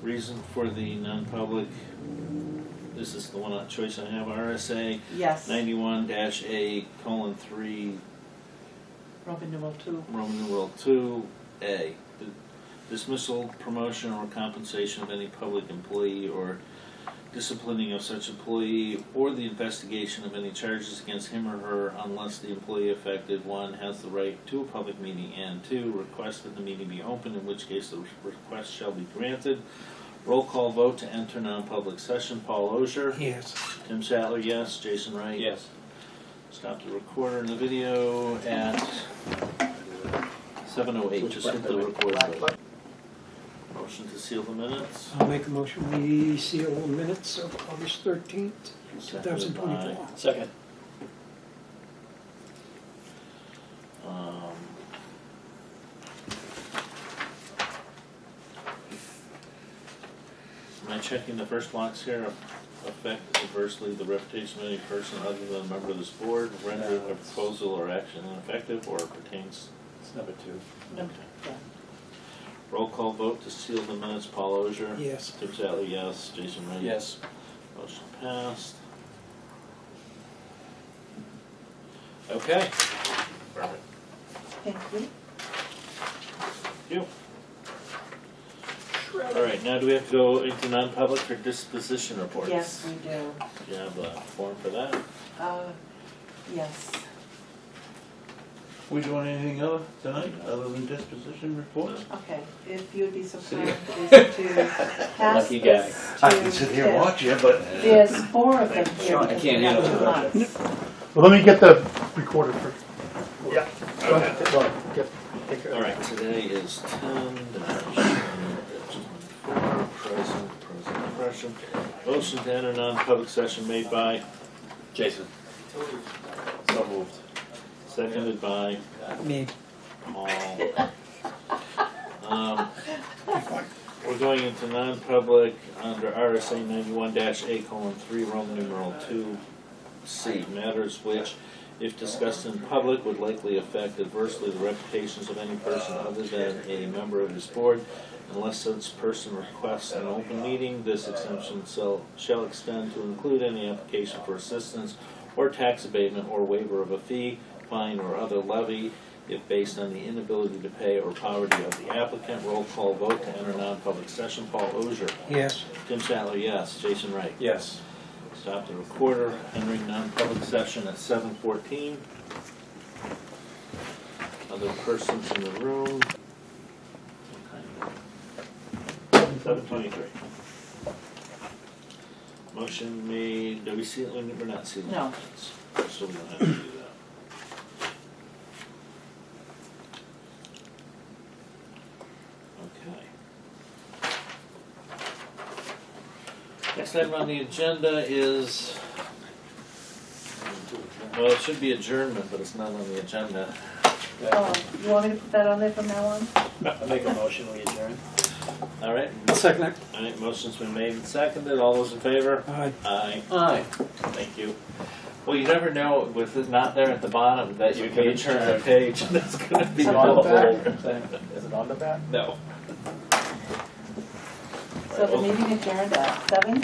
Reason for the non-public, this is the one on choice I have, RSA Yes. 91-A:3, Roman numeral 2. Roman numeral 2A. Dismissal, promotion, or compensation of any public employee or disciplining of such employee or the investigation of any charges against him or her unless the employee affected, 1, has the right to a public meeting, and 2, request that the meeting be open, in which case the request shall be granted. Roll call vote to enter non-public session. Paul Ogier. Yes. Tim Sattler, yes. Jason Wright. Yes. Stop the recorder and the video at 7:08. Just hit the record button. Motion to seal the minutes. I'll make a motion, we seal the minutes of August 13th, Seconded by 2024. Second. Am I checking the first box here? Affect adversely the reputation of any person other than a member of this board, render a proposal or action ineffective, or pertains. It's number 2. Okay. Roll call vote to seal the minutes. Paul Ogier. Yes. Tim Sattler, yes. Jason Wright. Yes. Motion passed. Okay. Perfect. Thank you. You. All right, now do we have to go into non-public for disposition reports? Yes, we do. Do you have a form for that? Yes. We doing anything else tonight, other than disposition reports? Okay, if you would be so See kind ya. as to pass Lucky guy. this to I can sit here and watch you, but. There's 4 of them here. I because can't we have handle 2 that. months. Well, let me get the recorder first. All right, today is 10-24, present impression. Motion to enter non-public session made by Jason. So moved. Seconded by Me. Paul. We're going into non-public under RSA 91-A:3, Roman numeral 2C, matters which, if discussed in public, would likely affect adversely the reputations of any person other than a member of this board. Unless such person requests an open meeting, this exemption shall extend to include any application for assistance or tax abatement or waiver of a fee, fine, or other levy if based on the inability to pay or poverty of the applicant. Roll call vote to enter non-public session. Paul Ozier. Yes. Tim Sattler, yes. Jason Wright. Yes. Stop the recorder. Entering non-public session at 7:14. Other persons in the room. 7:23. Motion made. Do we see it? We're not seeing it. No. So we don't have to do that. Okay. Next item on the agenda is, well, it should be adjournment, but it's not on the agenda. You want me to put that on there from now on? I'll make a motion, we adjourn. All right. I'll second it. All right, motion's been made and seconded. All those in favor? Aye. Aye. Aye. Thank you. Well, you never know with it not there at the bottom that you can turn the page and it's gonna be Is it on on the the whole. back? Is it on the back? No. So the meeting adjourned at 7?